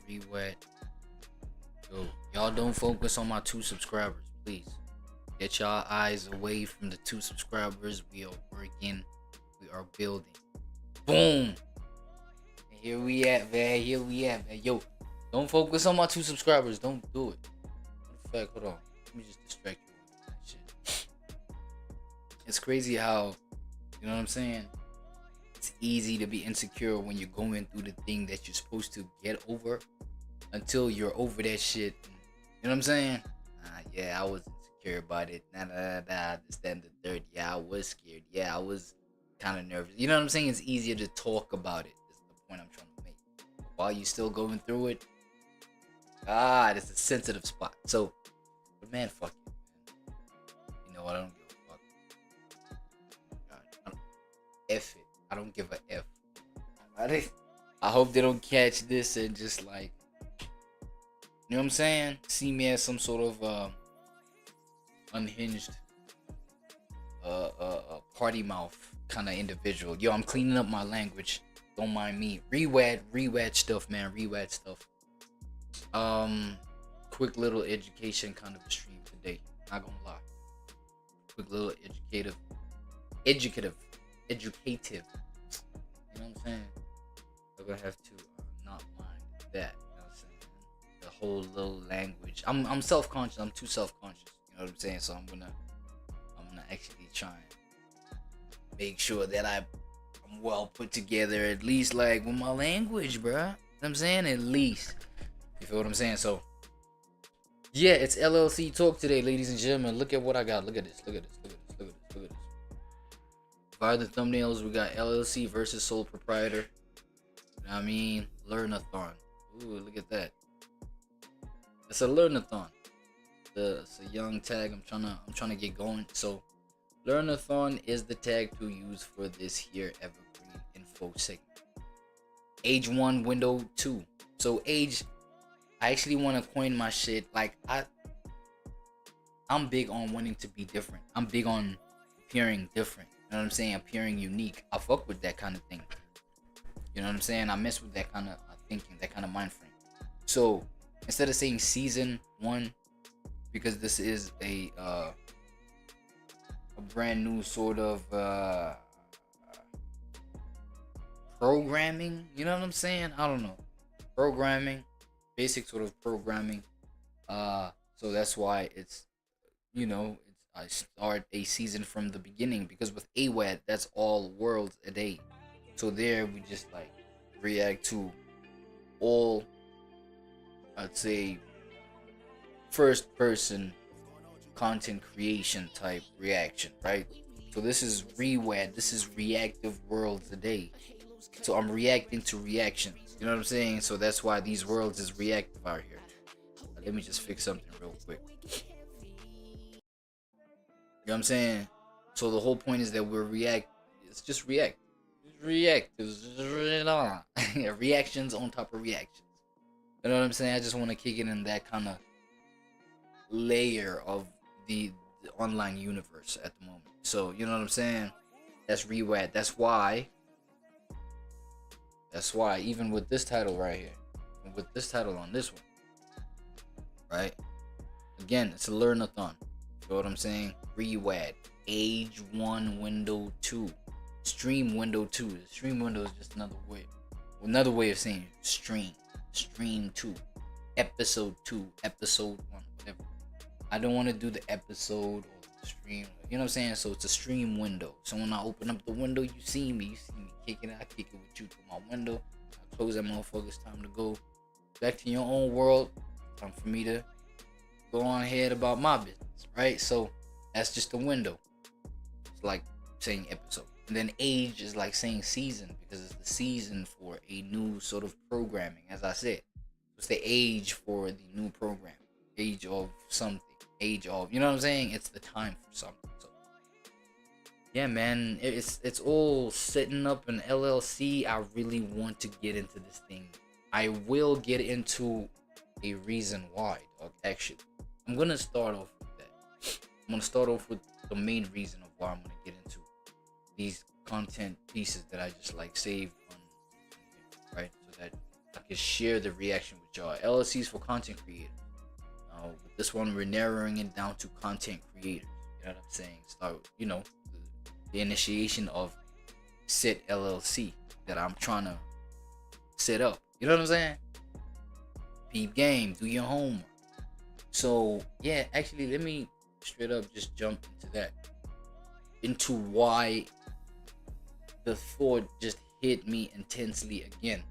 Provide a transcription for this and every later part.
ReWAD. Yo, y'all don't focus on my 2 subscribers, please. Get y'all eyes away from the 2 subscribers. We are working. We are building. Boom. And here we at, man. Here we at, man. Yo, don't focus on my 2 subscribers. Don't do it. In fact, hold on. Let me just distract you with that shit. It's crazy how, you know what I'm saying? It's easy to be insecure when you're going through the thing that you're supposed to get over until you're over that shit. You know what I'm saying? Yeah, I was insecure about it. This, that, and the third. Yeah, I was scared. Yeah, I was kind of nervous. You know what I'm saying? It's easier to talk about it. Is the point I'm trying to make. While you're still going through it, it's a sensitive spot. So, but man, fuck it, man. You know what? I don't give a fuck. God, F it. I don't give a F. I hope they don't catch this and just like, you know what I'm saying? See me as some sort of unhinged party mouth kind of individual. Yo, I'm cleaning up my language. Don't mind me. ReWAD stuff, man. ReWAD stuff. Quick little education kind of a stream today. Not gonna lie. Quick little educative. You know what I'm saying? I'm gonna have to not mind that. You know what I'm saying? The whole little language. I'm self-conscious. I'm too self-conscious. You know what I'm saying? So I'm gonna actually try and make sure that I'm well put together, at least like with my language, bruh. You know what I'm saying? At least. You feel what I'm saying? So yeah, it's LLC talk today, ladies and gentlemen. Look at what I got. Look at this. Look at this. Look at this. Look at this. Look at this. By the thumbnails, we got LLC versus sole proprietor. You know what I mean? Learnathon. Ooh, look at that. It's a learnathon. It's a young tag. I'm trying to get going. So, learnathon is the tag to use for this here evergreen info segment. Age1, window 2. So age, I actually want to coin my shit. Like I'm big on wanting to be different. I'm big on appearing different. You know what I'm saying? Appearing unique. I fuck with that kind of thing. You know what I'm saying? I mess with that kind of thinking, that kind of mind frame. So instead of saying season 1, because this is a brand new sort of programming. You know what I'm saying? I don't know. Programming, basic sort of programming. So that's why it's, you know, I start a season from the beginning, because with AWAD, that's all worlds a day. So there we just like react to all, I'd say, first person content creation type reaction, right? So this is ReWAD, this is reactive worlds a day. So I'm reacting to reactions, you know what I'm saying? So that's why these worlds is reactive out here. Let me just fix something real quick. You know what I'm saying? So the whole point is that we're it's just react. Reactions on top of reactions. You know what I'm saying? I just want to kick it in that kind of layer of the online universe at the moment. So, you know what I'm saying? That's ReWAD. That's why even with this title right here, and with this title on this one, right? Again, it's a learnathon. You know what I'm saying? ReWAD, Age1, window 2, StreamWindow2. The stream window is just another way of saying stream 2, episode 2, episode 1, whatever. I don't want to do the episode or the stream, you know what I'm saying? So it's a stream window. So when I open up the window, you see me kicking it. I kick it with you through my window. I close that motherfucker. It's time to go back to your own world. Time for me to go on ahead about my business, right? So that's just a window. It's like saying episode. And then age is like saying season, because it's the season for a new sort of programming. As I said, it's the age for the new program. Age of something. Age of, you know what I'm saying? It's the time for something. So yeah, man, it's all setting up an LLC. I really want to get into this thing. I will get into a reason why, dog. Actually, I'm gonna start off with that. I'm gonna start off with the main reason of why I'm gonna get into these content pieces that I just like saved on, right? So that I can share the reaction with y'all. LLCs for content creators. With this one, we're narrowing it down to content creators. You know what I'm saying? Start, the initiation of said LLC that I'm trying to set up. You know what I'm saying? Peep game, do your homework. So yeah, actually, let me straight up just jump into that, into why the thought just hit me intensely again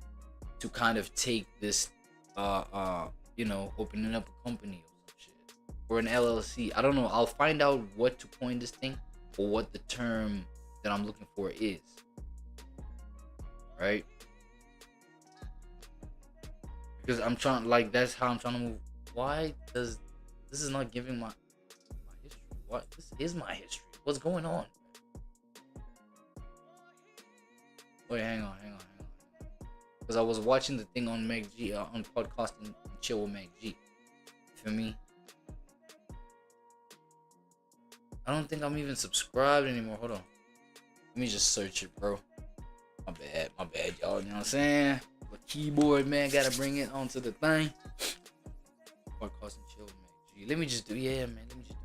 to kind of take this opening up a company or some shit, or an LLC. I don't know. I'll find out what to coin this thing, or what the term that I'm looking for is. Right? Because I'm trying, like, that's how I'm trying to move. Why does this is not giving my history? What? This is my history. What's going on? Wait, hang on. Because I was watching the thing on Meg G, on podcast and chill with Meg G. Feel me? I don't think I'm even subscribed anymore. Hold on. Let me just search it, bro. My bad, y'all. You know what I'm saying? The keyboard, man, gotta bring it onto the thing. Podcast and chill with Meg G. Let me just do, man. Let me just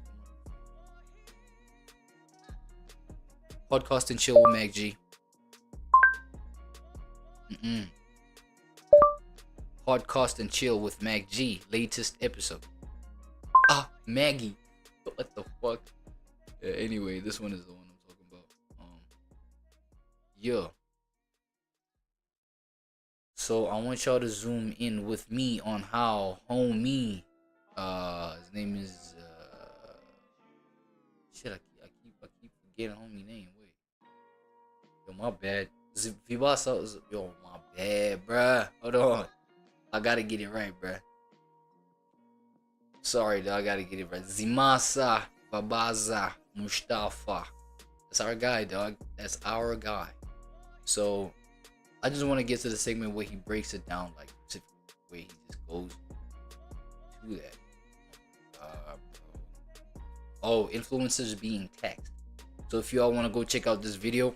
do podcast and chill with Meg G. Podcast and chill with Mag G, latest episode. Maggie, what the fuck? Yeah, anyway, this one is the one I'm talking about. Yeah. So I want y'all to zoom in with me on how homie, his name is shit. I keep forgetting homie name. Wait, yo, my bad. Yo, my bad, bruh. Hold on. I gotta get it right, bruh. Sorry, dog. I gotta get it right. Zimasa Babaza Mustafa. That's our guy, dog. That's our guy. So, I just want to get to the segment where he breaks it down, like, where he just goes to that. Oh, influencers being taxed. So, if y'all want to go check out this video,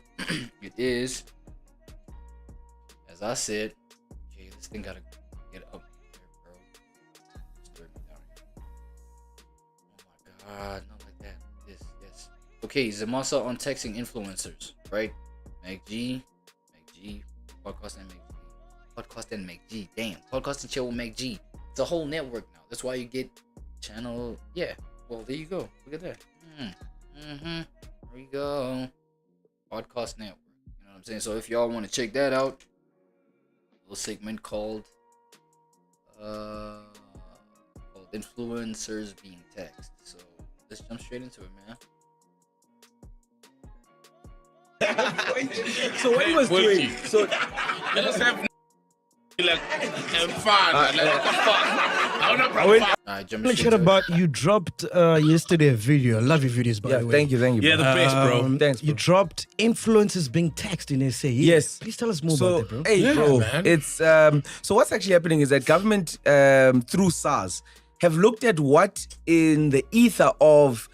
it is, as I said, okay, this thing gotta get up there, bro. Stir me down here. Oh my god, not like that. Yes. Okay, Zamasa on texting influencers, right? Meg G, podcast and Meg G. Damn, podcast and chill with Meg G. It's a whole network now. That's why you get channel. Yeah. Well, there you go. Look at that. There we go. Podcast network. You know what I'm saying? So if y'all want to check that out, a little segment called influencers being taxed. So let's jump straight into it, man. So what he was doing? So let's have like fun. Like what the fuck? Alright, jump Let's straight chat into it. about, you dropped yesterday a video. I love your videos, by the way. Thank you. Yeah, the best, bro. Thanks, bro. You dropped influencers being taxed in SA. Yes. Please tell us more So, about that, bro. hey, Yeah, bro, man. it's so what's actually happening is that government through SARS have looked at what in the ether of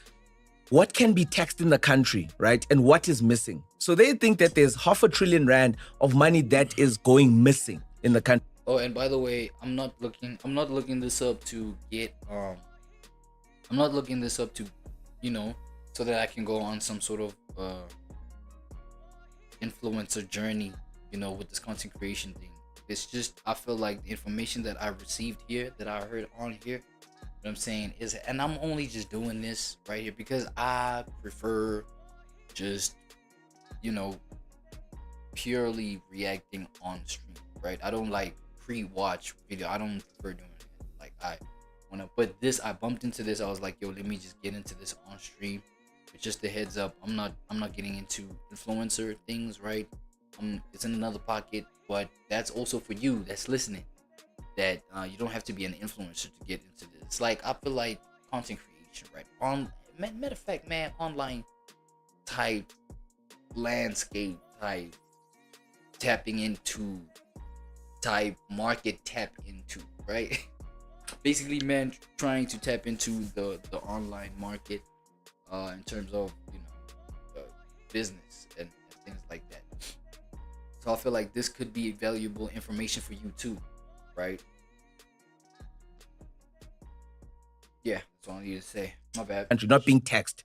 what can be taxed in the country, right? And what is missing. So they think that there's R500 billion of money that is going missing in the country. Oh, and by the way, I'm not looking this up to get I'm not looking this up to, so that I can go on some sort of influencer journey, with this content creation thing. It's just, I feel like the information that I received here, that I heard on here, what I'm saying is, and I'm only just doing this right here because I prefer just, purely reacting on stream, right? I don't like pre-watch video. I don't prefer doing it. Like, I bumped into this. I was like, yo, let me just get into this on stream. But just a heads up, I'm not getting into influencer things, right? It's in another pocket, but that's also for you that's listening. That you don't have to be an influencer to get into this. It's like, I feel like content creation, right? Matter of fact, man, online type landscape type tapping into type market tap into, right? Basically, man, trying to tap into the online market in terms of business and things like that. So I feel like this could be valuable information for you too. right? Yeah, that's all I need to say. My bad. Country not being taxed.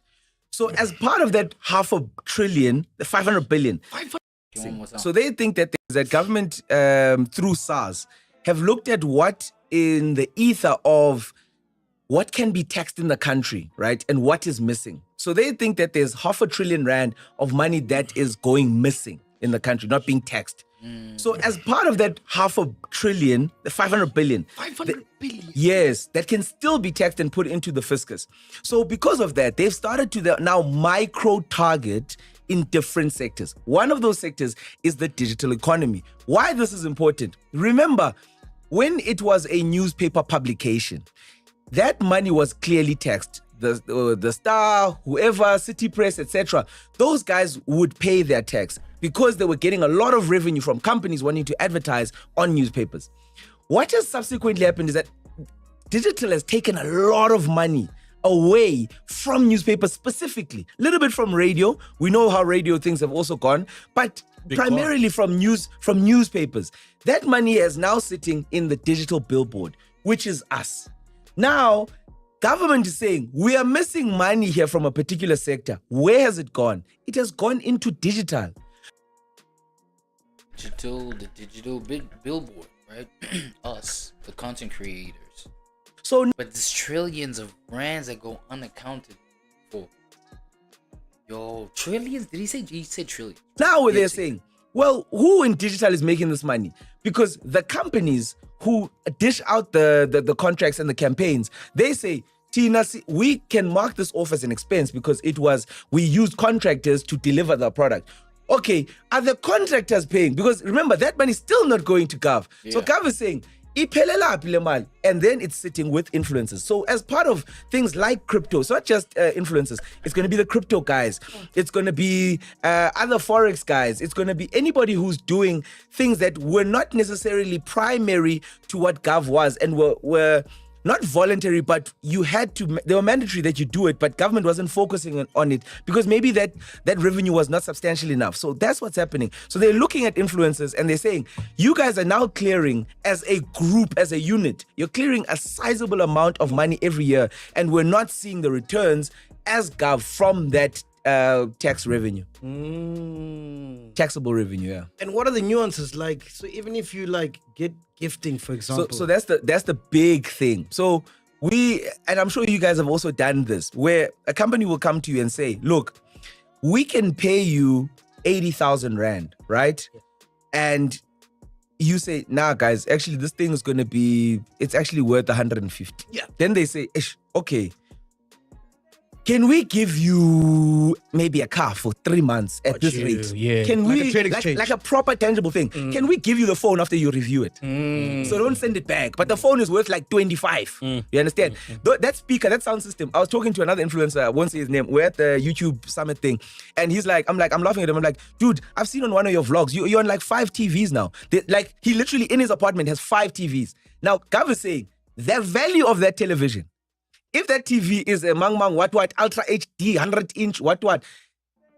So as part of that $500 billion, the 500 billion. One more time. So they think that government through SARS have looked at what in the ether of what can be taxed in the country, right? And what is missing. So they think that there's R500 billion of money that is going missing in the country, not being taxed. So as part of that $500 billion, the 500 billion. 500 billion. Yes, that can still be taxed and put into the fiscus. So because of that, they've started to now micro target in different sectors. One of those sectors is the digital economy. Why this is important? Remember, when it was a newspaper publication, that money was clearly taxed. The Star, whoever, City Press, etc., those guys would pay their tax because they were getting a lot of revenue from companies wanting to advertise on newspapers. What has subsequently happened is that digital has taken a lot of money away from newspapers specifically, a little bit from radio. We know how radio things have also gone, but primarily from newspapers. That money is now sitting in the digital billboard, which is us. Now, government is saying, we are missing money here from a particular sector. Where has it gone? It has gone into digital. The digital billboard, right? Us, the content creators. So, But there's trillions of brands that go unaccounted for. Yo, trillions? Did he say? He said trillions. now they're saying, well, who in digital is making this money? Because the companies who dish out the contracts and the campaigns, they say, Tina, we can mark this off as an expense because we used contractors to deliver the product. Okay, are the contractors paying? Because remember, that money is still not going to Gov. Yeah. So Gov is saying, and then it's sitting with influencers. So as part of things like crypto, it's not just influencers, it's going to be the crypto guys, it's going to be other forex guys, it's going to be anybody who's doing things that were not necessarily primary to what Gov was and were not voluntary, but they were mandatory that you do it, but government wasn't focusing on it because maybe that revenue was not substantial enough. So that's what's happening. So they're looking at influencers and they're saying, you guys are now clearing as a group, as a unit, you're clearing a sizable amount of money every year, and we're not seeing the returns as Gov from that tax revenue. Taxable revenue, yeah. And what are the nuances like? So even if you like get gifting, for example. So that's the big thing. So and I'm sure you guys have also done this, where a company will come to you and say, look, we can pay you 80,000 Rand, right? And you say, nah, guys, actually this thing is it's actually worth 150. Yeah. Then they say, okay, can we give you maybe a car for 3 months at this rate? Yeah. Can Like we a trade exchange. like a proper tangible thing? Can we give you the phone after you review it? So don't send it back. But the phone is worth like 25. You understand? That speaker, that sound system. I was talking to another influencer, I won't say his name. We're at the YouTube summit thing, and he's like, I'm laughing at him. I'm like, dude, I've seen on one of your vlogs, you're on like 5 TVs now. Like he literally in his apartment has 5 TVs. Now, Gav is saying the value of that television, if that TV is a what, Ultra HD, 100-inch, what,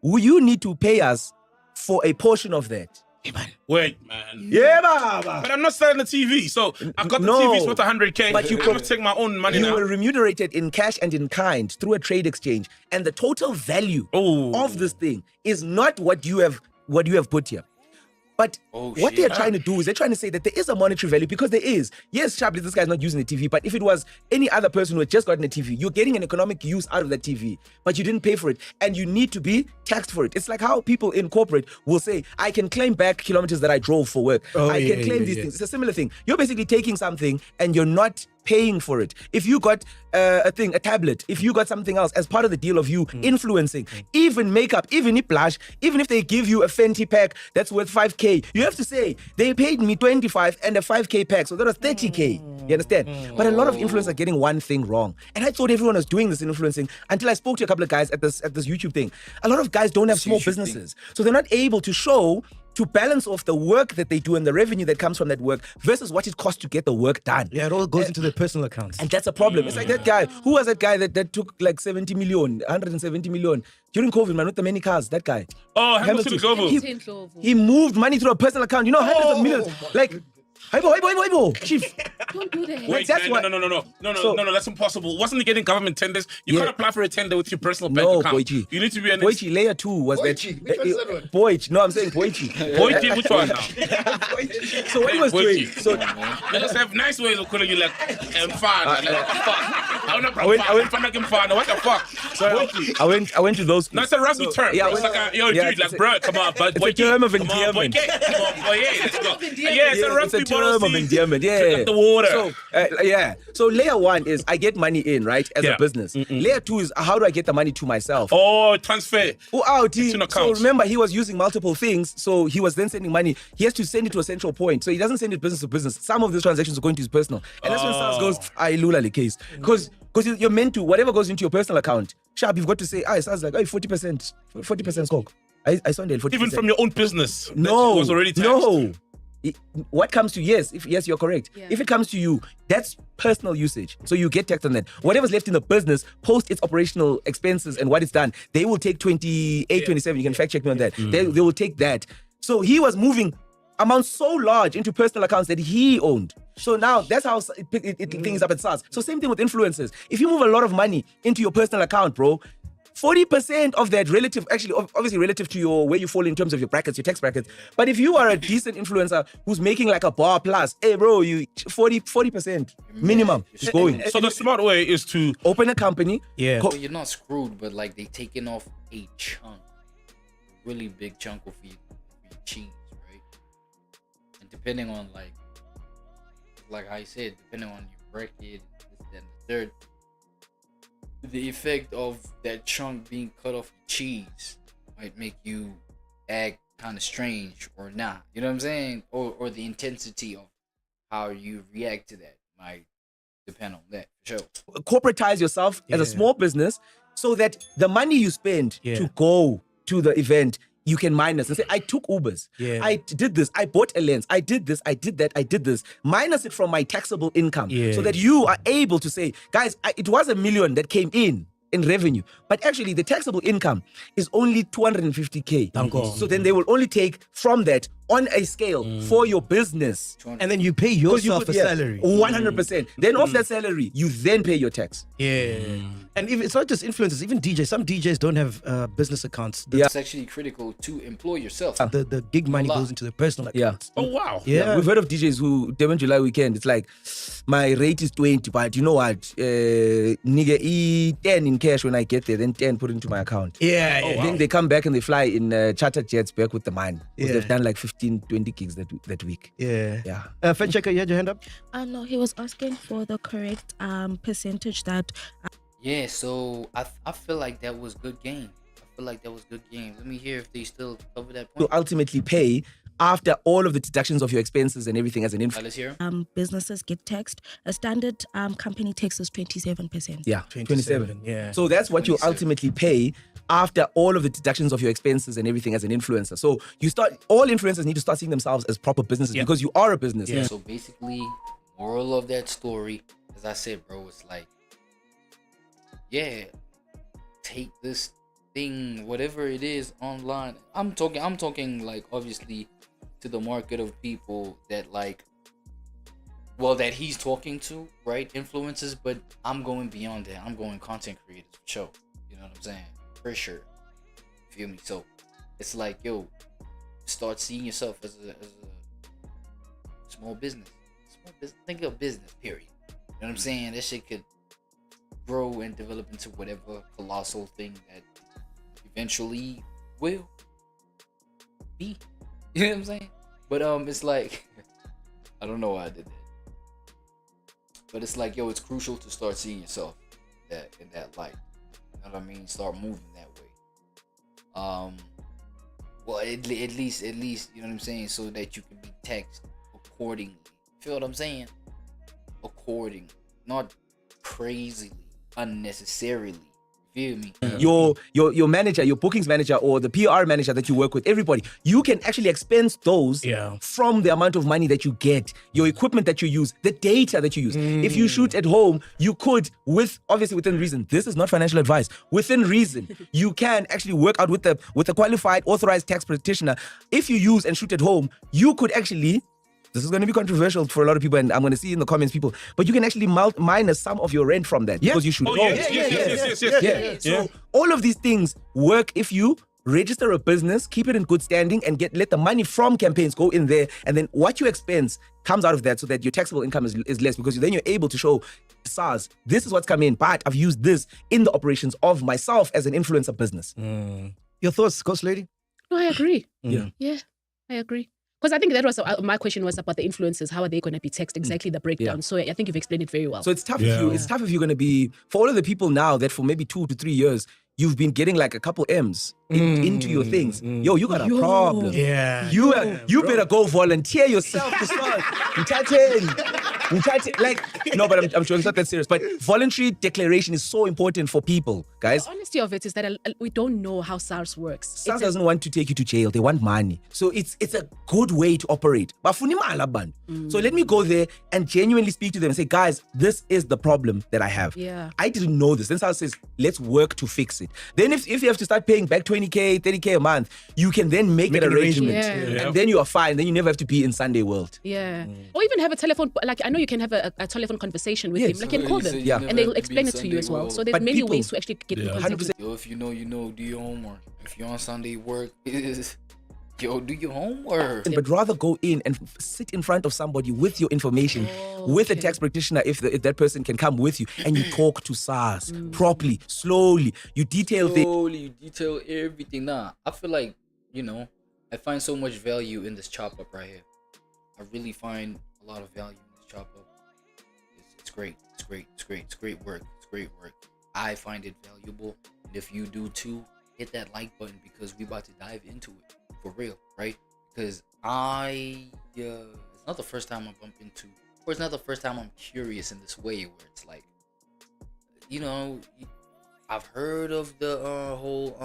you need to pay us for a portion of that. Hey, man. Wait, man. Yeah, baba. But I'm not selling the TV, so I've got the No. TVs worth 100K. But you I'm gonna take my own money You now. were remunerated in cash and in kind through a trade exchange, and the total value Oh. of this thing is not what you have put here. But what they're trying to do is they're trying to say that there is a monetary value, because there is. Yes, sharply, this guy's not using the TV, but if it was any other person who had just gotten a TV, you're getting an economic use out of that TV, but you didn't pay for it, and you need to be taxed for it. It's like how people in corporate will say, I can claim back kilometers that I drove for work. I can claim these things. It's a similar thing. You're basically taking something and you're not paying for it. If you got a tablet, if you got something else as part of the deal of you influencing, even makeup, even blush, even if they give you a Fenty pack that's worth 5K, you have to say, they paid me 25 and a 5K pack, so that was 30K. You understand? But a lot of influencers are getting one thing wrong. And I thought everyone was doing this in influencing until I spoke to a couple of guys at this YouTube thing. A lot of guys don't have small businesses. So they're not able to balance off the work that they do and the revenue that comes from that work versus what it costs to get the work done. Yeah, it all goes into their personal accounts. And that's a problem. It's like that guy. Who was that guy that took like 70 million, 170 million during COVID, man, with the many cars? That guy. Oh, Hamilton Global. He moved money through a personal account. You know, hundreds of millions. Like, Aibo, chief. Don't do that. Wait, that's no, what- no, that's impossible. Wasn't he getting government tenders? You can't apply for a tender with your personal bank No, account. Boichi. You need to be an Boichi, layer 2 was Boichi, which one is that one? Boichi. No, I'm saying Boichi. Boichi, which one now? So what he was doing? So They just have nice ways of calling you like fine. Like, what the fuck? I'm not I went- fine. What the fuck? I went to those schools. No, it's a rugby term. yeah, It's like, yo, yeah, dude, it's like, a- bro, come on, but it's a term of endearment. Come on, boy, yeah, let's go. Yeah, it's a Yeah, it's rugby a term of policy. endearment. Drink Yeah. up the water. So So layer 1 is I get money in, right, as Yeah. a business. Layer 2 is how do I get the money to myself? Oh, transfer. Out. It's an So account. remember, he was using multiple things. So he was then sending money. He has to send it to a central point. So he doesn't send it business to business. Some of these transactions are going to his personal. And that's when SARS goes, I lula the case. Because you're meant to, whatever goes into your personal account, sharp, you've got to say, SARS like, 40% scope. I saw that 40%. Even from your own business. that No, was already taxed. no. What comes to yes, you're correct. Yeah. If it comes to you, that's personal usage. So you get taxed on that. Whatever's left in the business, post its operational expenses and what it's done, they will take 28, 27. You can fact check me on that. They will take that. So he was moving amounts so large into personal accounts that he owned. So now that's how things up at SARS. So same thing with influencers. If you move a lot of money into your personal account, bro, 40% of that obviously relative to your where you fall in terms of your brackets, your tax brackets. But if you are a decent influencer who's making like a bar plus, hey bro, you 40% minimum is going. So the smart way is to Open a company. Yeah. Well, you're not screwed, but like they taking off a chunk, a really big chunk of your cheese, right? And depending on like I said, depending on your bracket, this, that, and the third, the effect of that chunk being cut off your cheese might make you act kind of strange or not. You know what I'm saying? Or the intensity of how you react to that might depend on that, for sure. Corporatize yourself as a Yeah. small business so that the money you spend Yeah. to go to the event, you can minus and say, I took Ubers. Yeah. I did this. I bought a lens. I did this. I did that. I did this. Minus it from my taxable income Yeah. so that you are able to say, guys, it was $1 million that came in revenue, but actually the taxable income is only 250K. So then they will only take from that on a scale for your business. And then you pay 'Cause yourself a salary. 100%. Then off that salary, you then pay your tax. Yeah. And if it's not just influencers, even DJs. Some DJs don't have business accounts. Yeah. It's actually critical to employ yourself. The gig money lot. goes into the personal Yeah. accounts. oh wow. Yeah. We've heard of DJs who, Devon July weekend, it's like, my rate is 20, but you know what? Nigga, 10 in cash when I get there, then 10 put into my account. Yeah. yeah. Then they come back and they fly in charter jets back with the man. 'Cause Yeah. They've done like 15, 20 gigs that week. Yeah. Yeah. Fan checker, you had your hand up? No, he was asking for the correct percentage that Yeah, so I feel like that was good game. Let me hear if they still cover that To point. ultimately pay after all of the deductions of your expenses and everything as an influencer. Let's hear. businesses get taxed. A standard company tax is 27%. Yeah, 27. Yeah. So that's what you 27. ultimately pay after all of the deductions of your expenses and everything as an influencer. So all influencers need to start seeing themselves as proper businesses because you are a business. Yeah. So basically, moral of that story, as I said, bro, it's like, yeah, take this thing, whatever it is, online. I'm talking like obviously to the market of people that like, well, that he's talking to, right? Influencers, but I'm going beyond that. I'm going content creators for sure. You know what I'm saying? For sure. Feel me? So it's like, yo, start seeing yourself as a small business. Think of business, period. You know what I'm saying? That shit could grow and develop into whatever colossal thing that eventually will be. You know what I'm saying? But it's like I don't know why I did that. But it's like, yo, it's crucial to start seeing yourself in that light. You know what I mean? Start moving that way. Well, at least, you know what I'm saying, so that you can be taxed accordingly. Feel what I'm saying? Accordingly, not crazily, unnecessarily. Feel me? Your manager, your bookings manager, or the PR manager that you work with, everybody, you can actually expense those from the amount of money that you get, your equipment that you use, the data that you use. If you shoot at home, you could, obviously within reason. This is not financial advice. Within reason, you can actually work out with a qualified, authorized tax practitioner. If you use and shoot at home, you could actually this is going to be controversial for a lot of people, and I'm going to see in the comments people, but you can actually minus some of your rent from that because you should Oh, know. yes. So all of these things work if you register a business, keep it in good standing, and let the money from campaigns go in there, and then what you expense comes out of that, so that your taxable income is less, because then you're able to show SARS, this is what's come in, but I've used this in the operations of myself as an influencer business. Your thoughts, Ghost Lady? No, I agree. Yeah. Yeah, I agree. Because I think that was my question was about the influencers. How are they going to be taxed? Exactly the breakdown. So I think you've explained it very well. So it's tough if you're going to be, for all of the people now that for maybe 2 to 3 years you've been getting like a couple M's into your things. Yo, you got a problem. Yeah. You better go volunteer yourself to start. Like, no, but I'm sure it's not that serious. But voluntary declaration is so important for people, guys. The honesty of it is that we don't know how SARS works. SARS doesn't want to take you to jail. They want money. So it's a good way to operate. So let me go there and genuinely speak to them and say, guys, this is the problem that I have. Yeah. I didn't know this. Then SARS says, let's work to fix it. Then if you have to start paying back 20K, 30K a month, you can then make an arrangement. Yeah. And then you are fine. Then you never have to be in Sunday world. Yeah. Or even have a telephone, like I know you can have a telephone conversation with them. Like you can call them. Yeah. And they'll explain it to you as well. So there's But many people- ways to actually get in contact with them. Yo, if you know, do your homework. If you're on Sunday work, yo, do your homework. But rather go in and sit in front of somebody with your information, with a tax practitioner, if that person can come with you, and you talk to SARS properly, slowly. You detail things. Slowly, you detail everything. Nah, I feel like, I find so much value in this chop up right here. I really find a lot of value in this chop up. It's great. It's great. It's great. It's great work. It's great work. I find it valuable. And if you do too, hit that like button, because we about to dive into it for real, right? Because it's not the first time I bump into, or it's not the first time I'm curious in this way, where it's like, I've heard of the whole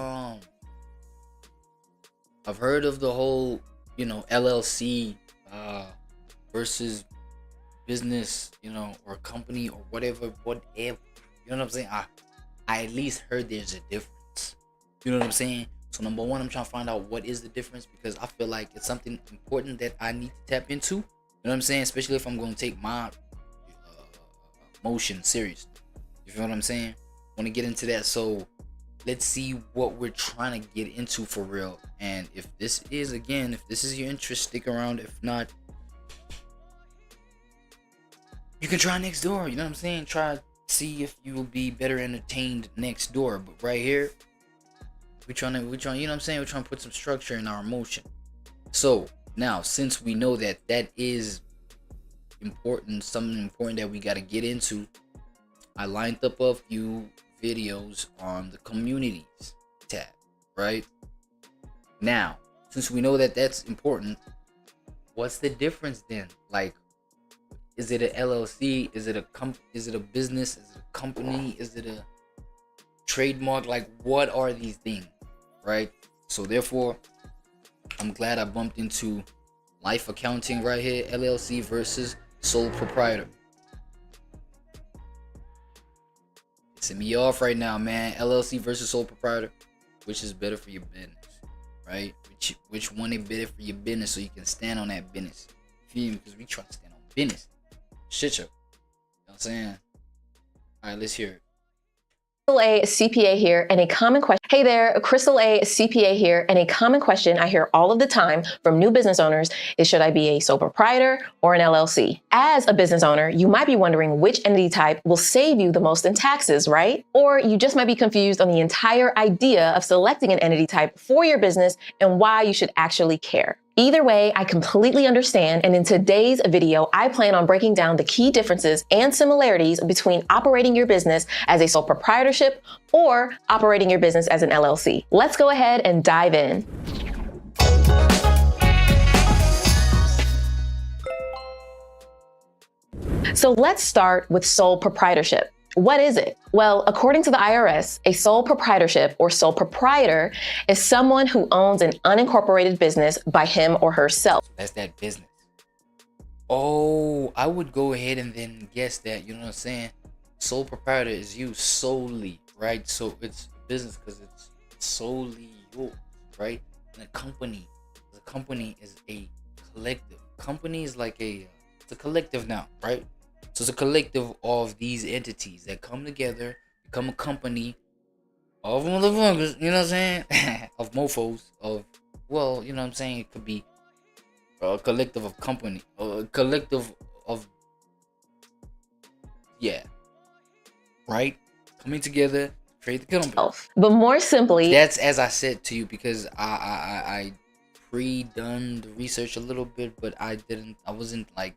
LLC versus business, or company or whatever. You know what I'm saying? I at least heard there's a difference. You know what I'm saying? So number one, I'm trying to find out what is the difference, because I feel like it's something important that I need to tap into. You know what I'm saying? Especially if I'm going to take my motion serious. You feel what I'm saying? Want to get into that. So let's see what we're trying to get into for real. And if this is your interest, stick around. If not, you can try next door. You know what I'm saying? Try see if you will be better entertained next door. But right here, we're trying, you know what I'm saying? We're trying to put some structure in our motion. So now, since we know that is important, something important that we got to get into, I lined up a few videos on the communities tab, right? Now, since we know that that's important, what's the difference then? Like, is it an LLC? Is it a business? Is it a company? Is it a trademark? Like, what are these things, right? So therefore, I'm glad I bumped into Life Accounting right here, LLC versus sole proprietor. Pissing me off right now, man. LLC versus sole proprietor. Which is better for your business, right? Which one is better for your business, so you can stand on that business? Feel me? Because we try to stand on business. Shit, yo. You know what I'm saying? All right, let's hear it. Crystal A, CPA here, and a common question. Hey there, Crystal A, CPA here, and a common question I hear all of the time from new business owners is, should I be a sole proprietor or an LLC? As a business owner, you might be wondering which entity type will save you the most in taxes, right? Or you just might be confused on the entire idea of selecting an entity type for your business and why you should actually care. Either way, I completely understand, and in today's video, I plan on breaking down the key differences and similarities between operating your business as a sole proprietorship or operating your business as an LLC. Let's go ahead and dive in. So let's start with sole proprietorship. What is it? Well, according to the IRS, a sole proprietorship or sole proprietor is someone who owns an unincorporated business by him or herself. That's that business. Oh, I would go ahead and then guess that, you know what I'm saying? Sole proprietor is you solely, right? So it's business because it's solely yours, right? And the company is a collective. Company is like it's a collective now, right? So it's a collective of these entities that come together, become a company of motherfuckers, you know what I'm saying? Of mofos, well, you know what I'm saying? It could be a collective of company, a collective of, yeah, right? Coming together, create the company. But more simply, That's as I said to you, because I pre-done the research a little bit, but I wasn't like,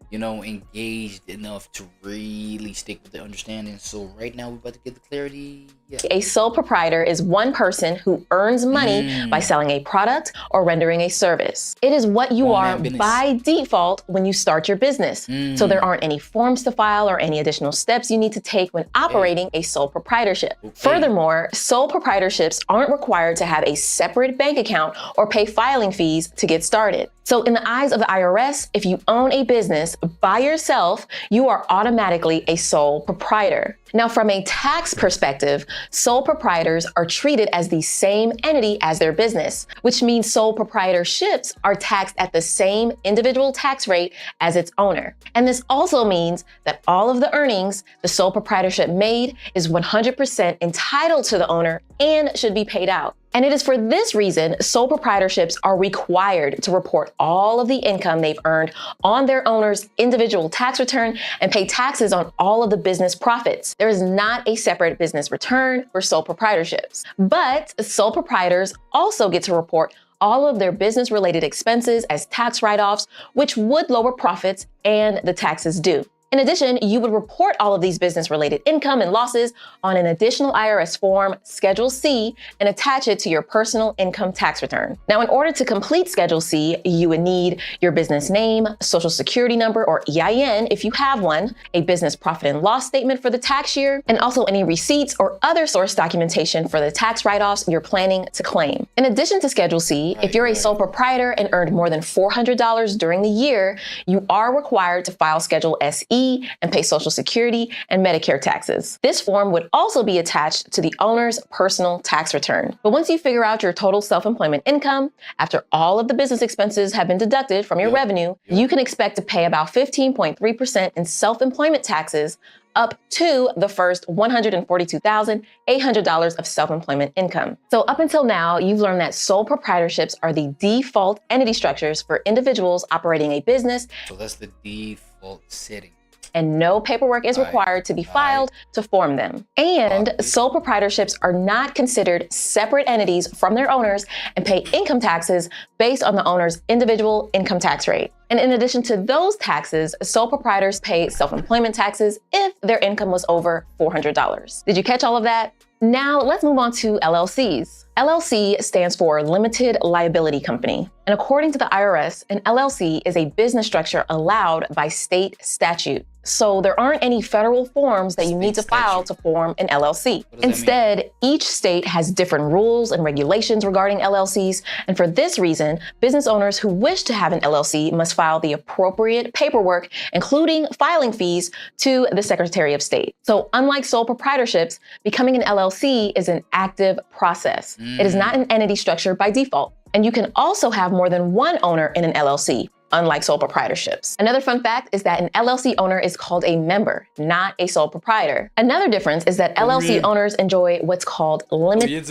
you know, engaged enough to really stick with the understanding. So right now we're about to get the clarity. Yeah. a sole proprietor is one person who earns money by selling a product or rendering a service. It is what you are One-man business. by default when you start your business. So there aren't any forms to file or any additional steps you need to take when operating a sole proprietorship. Furthermore, sole proprietorships aren't required to have a separate bank account or pay filing fees to get started. So in the eyes of the IRS, if you own a business by yourself, you are automatically a sole proprietor. Now, from a tax perspective, sole proprietors are treated as the same entity as their business, which means sole proprietorships are taxed at the same individual tax rate as its owner. And this also means that all of the earnings the sole proprietorship made is 100% entitled to the owner and should be paid out. And it is for this reason sole proprietorships are required to report all of the income they've earned on their owner's individual tax return and pay taxes on all of the business profits. There is not a separate business return for sole proprietorships. But sole proprietors also get to report all of their business-related expenses as tax write-offs, which would lower profits and the taxes due. In addition, you would report all of these business-related income and losses on an additional IRS form, Schedule C, and attach it to your personal income tax return. Now, in order to complete Schedule C, you would need your business name, social security number, or EIN if you have one, a business profit and loss statement for the tax year, and also any receipts or other source documentation for the tax write-offs you're planning to claim. In addition to Schedule C, if you're a sole proprietor and earned more than $400 during the year, you are required to file Schedule SE and pay Social Security and Medicare taxes. This form would also be attached to the owner's personal tax return. But once you figure out your total self-employment income, after all of the business expenses have been deducted from your revenue, you can expect to pay about 15.3% in self-employment taxes up to the first $142,800 of self-employment income. So up until now, you've learned that sole proprietorships are the default entity structures for individuals operating a business. So that's the default setting. And no paperwork is required to be filed to form them. And sole proprietorships are not considered separate entities from their owners and pay income taxes based on the owner's individual income tax rate. And in addition to those taxes, sole proprietors pay self-employment taxes if their income was over $400. Did you catch all of that? Now let's move on to LLCs. LLC stands for Limited Liability Company. And according to the IRS, an LLC is a business structure allowed by state statute. So there aren't any federal forms that you need to file to form an LLC. Instead, each state has different rules and regulations regarding LLCs. And for this reason, business owners who wish to have an LLC must file the appropriate paperwork, including filing fees, to the Secretary of State. So unlike sole proprietorships, becoming an LLC is an active process. It is not an entity structure by default. And you can also have more than one owner in an LLC, unlike sole proprietorships. Another fun fact is that an LLC owner is called a member, not a sole proprietor. Another difference is that LLC owners enjoy what's called limited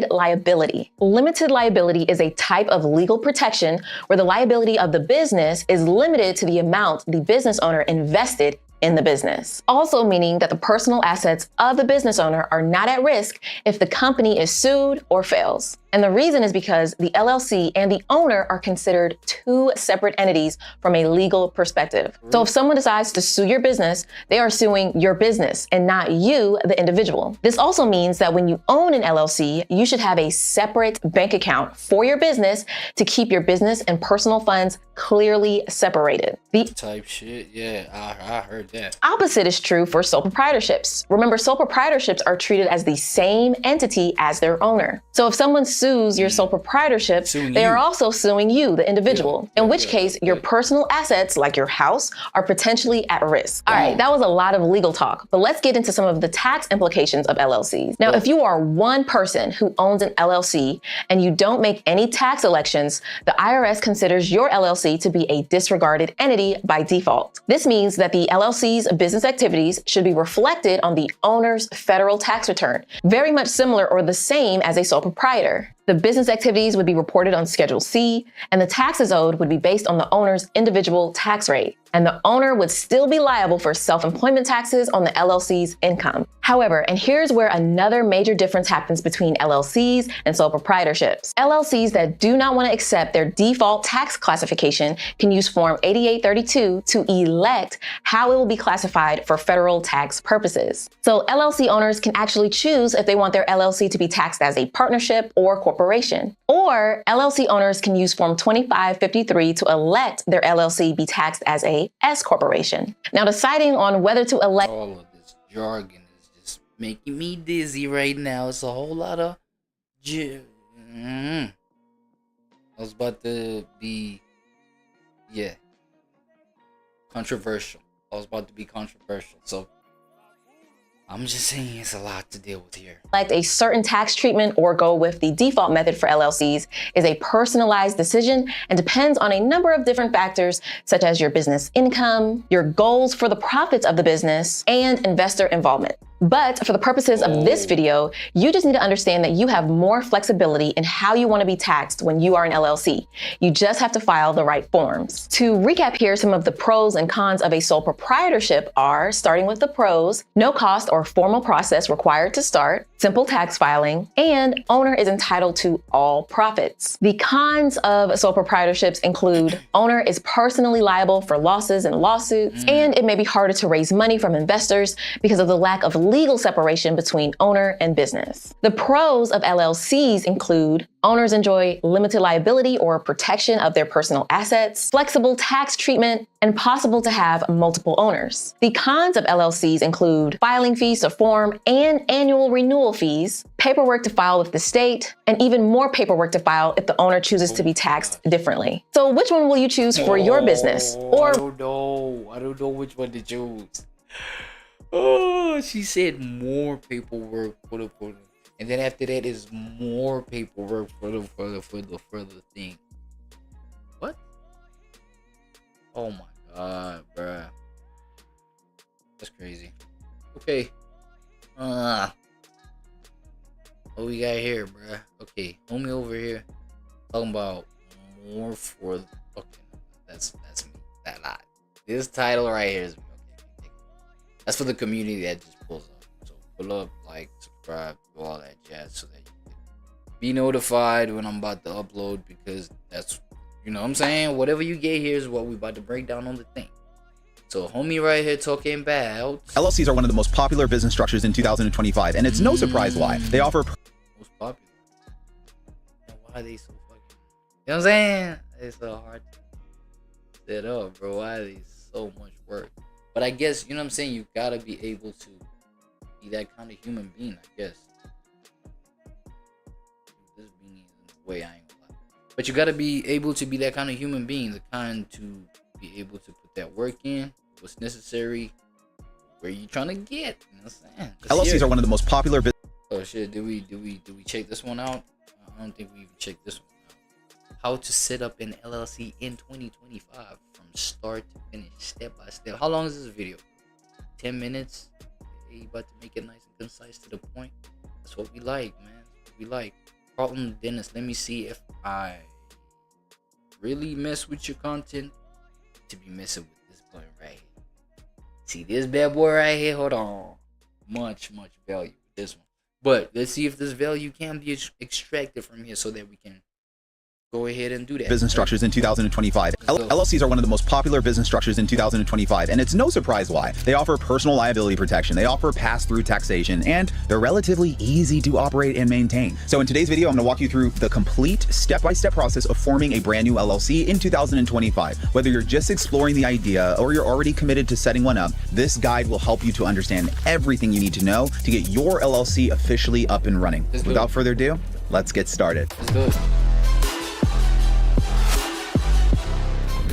liability. Limited liability is a type of legal protection where the liability of the business is limited to the amount the business owner invested in the business. Also meaning that the personal assets of the business owner are not at risk if the company is sued or fails. And the reason is because the LLC and the owner are considered two separate entities from a legal perspective. So if someone decides to sue your business, they are suing your business and not you, the individual. This also means that when you own an LLC, you should have a separate bank account for your business to keep your business and personal funds clearly separated. The Type shit, yeah, I heard that. opposite is true for sole proprietorships. Remember, sole proprietorships are treated as the same entity as their owner. So if someone sues your sole proprietorship, Suing they you. are also suing you, the individual, in which case your yeah. personal assets like your house are potentially at risk. All right, that was a lot of legal talk, but let's get into some of the tax implications of LLCs. Now, if you are one person who owns an LLC and you don't make any tax elections, the IRS considers your LLC to be a disregarded entity by default. This means that the LLC's business activities should be reflected on the owner's federal tax return, very much similar or the same as a sole proprietor. The business activities would be reported on Schedule C, and the taxes owed would be based on the owner's individual tax rate. And the owner would still be liable for self-employment taxes on the LLC's income. However, and here's where another major difference happens between LLCs and sole proprietorships. LLCs that do not want to accept their default tax classification can use Form 8832 to elect how it will be classified for federal tax purposes. So LLC owners can actually choose if they want their LLC to be taxed as a partnership or corporation. Or LLC owners can use Form 2553 to elect their LLC be taxed as a S corporation. Now, deciding on whether to elect All of this jargon is just making me dizzy right now. It's a whole lot of I was about to be, controversial. I was about to be controversial. So I'm just saying it's a lot to deal with here. elect a certain tax treatment or go with the default method for LLCs is a personalized decision and depends on a number of different factors, such as your business income, your goals for the profits of the business, and investor involvement. But for the purposes of this video, you just need to understand that you have more flexibility in how you want to be taxed when you are an LLC. You just have to file the right forms. To recap here, some of the pros and cons of a sole proprietorship are, starting with the pros, no cost or formal process required to start, simple tax filing, and owner is entitled to all profits. The cons of sole proprietorships include owner is personally liable for losses and lawsuits, and it may be harder to raise money from investors because of the lack of legal separation between owner and business. The pros of LLCs include owners enjoy limited liability or protection of their personal assets, flexible tax treatment, and possible to have multiple owners. The cons of LLCs include filing fees to form and annual renewal fees, paperwork to file with the state, and even more paperwork to file if the owner chooses to be taxed differently. So which one will you choose for your business? Or I don't know which one to choose. Oh, she said more paperwork for the and then after that is more paperwork for the thing. What? Oh my god, bruh. That's crazy. Okay. What we got here, bruh? Okay, homie over here talking about more for the that's me. That lot. This title right here is me. Okay. That's for the community that just pulls up. So pull up, like, subscribe, do all that jazz so that you can be notified when I'm about to upload, because that's, you know what I'm saying? Whatever you get here is what we about to break down on the thing. So homie right here talking about LLCs are one of the most popular business structures in 2025, and it's no surprise why. They offer most popular. And why are they so fucking, you know what I'm saying? It's so hard to set up, bro. Why are they so much work? But I guess, you know what I'm saying, you gotta be able to be that kind of human being, I guess. This being in the way, I ain't gonna lie. But you gotta be able to be that kind of human being, the kind to be able to put that work in, what's necessary, where you trying to get. You know what I'm saying? LLCs are one of the most popular business. Oh shit, do we check this one out? I don't think we even checked this one out. How to set up an LLC in 2025 from start to finish, step by step. How long is this video? 10 minutes? Hey, about to make it nice and concise to the point. That's what we like, man. That's what we like. Carlton Dennis, let me see if I really mess with your content to be messing with this button right here. See this bad boy right here? Hold on. Much value with this one. But let's see if this value can be extracted from here so that we can go ahead and do that. Business structures in 2025. LLCs are one of the most popular business structures in 2025, and it's no surprise why. They offer personal liability protection, they offer pass-through taxation, and they're relatively easy to operate and maintain. So in today's video, I'm going to walk you through the complete step-by-step process of forming a brand new LLC in 2025. Whether you're just exploring the idea or you're already committed to setting one up, this guide will help you to understand everything you need to know to get your LLC officially up and running. Without further ado, let's get started. Let's do it.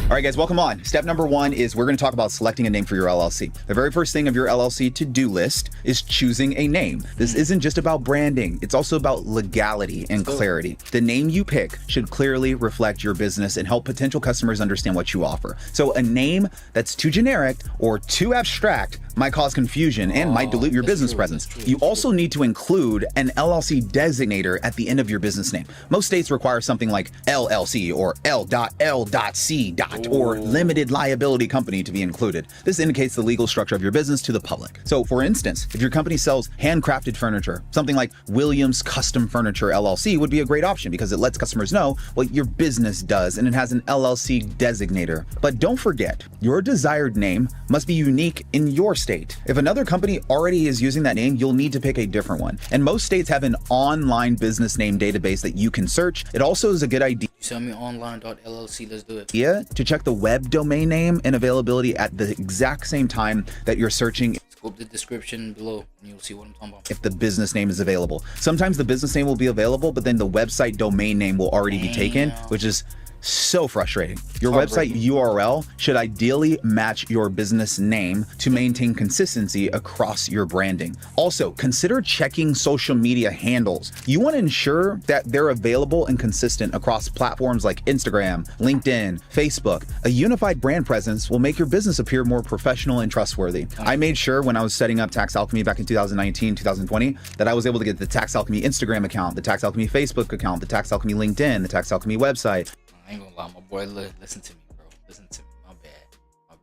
All right, guys, welcome on. Step number one is we're going to talk about selecting a name for your LLC. The very first thing of your LLC to-do list is choosing a name. This isn't just about branding. It's also about legality and clarity. The name you pick should clearly reflect your business and help potential customers understand what you offer. So a name that's too generic or too abstract might cause confusion and might dilute your business presence. You also need to include an LLC designator at the end of your business name. Most states require something like LLC or L.L.C. or limited liability company to be included. This indicates the legal structure of your business to the public. So for instance, if your company sells handcrafted furniture, something like Williams Custom Furniture LLC would be a great option because it lets customers know what your business does and it has an LLC designator. But don't forget, your desired name must be unique in your state. If another company already is using that name, you'll need to pick a different one. And most states have an online business name database that you can search. It also is a good idea. Send me online.llc. Let's do it. To check the web domain name and availability at the exact same time that you're searching. Go up the description below and you'll see what I'm talking about. If the business name is available. Sometimes the business name will be available, but then the website domain name will already be taken, which is so frustrating. Your website URL should ideally match your business name to maintain consistency across your branding. Also, consider checking social media handles. You want to ensure that they're available and consistent across platforms like Instagram, LinkedIn, Facebook. A unified brand presence will make your business appear more professional and trustworthy. I made sure when I was setting up Tax Alchemy back in 2019, 2020, that I was able to get the Tax Alchemy Instagram account, the Tax Alchemy Facebook account, the Tax Alchemy LinkedIn, the Tax Alchemy website. I ain't gonna lie, my boy, listen to me, bro. Listen to me. My bad.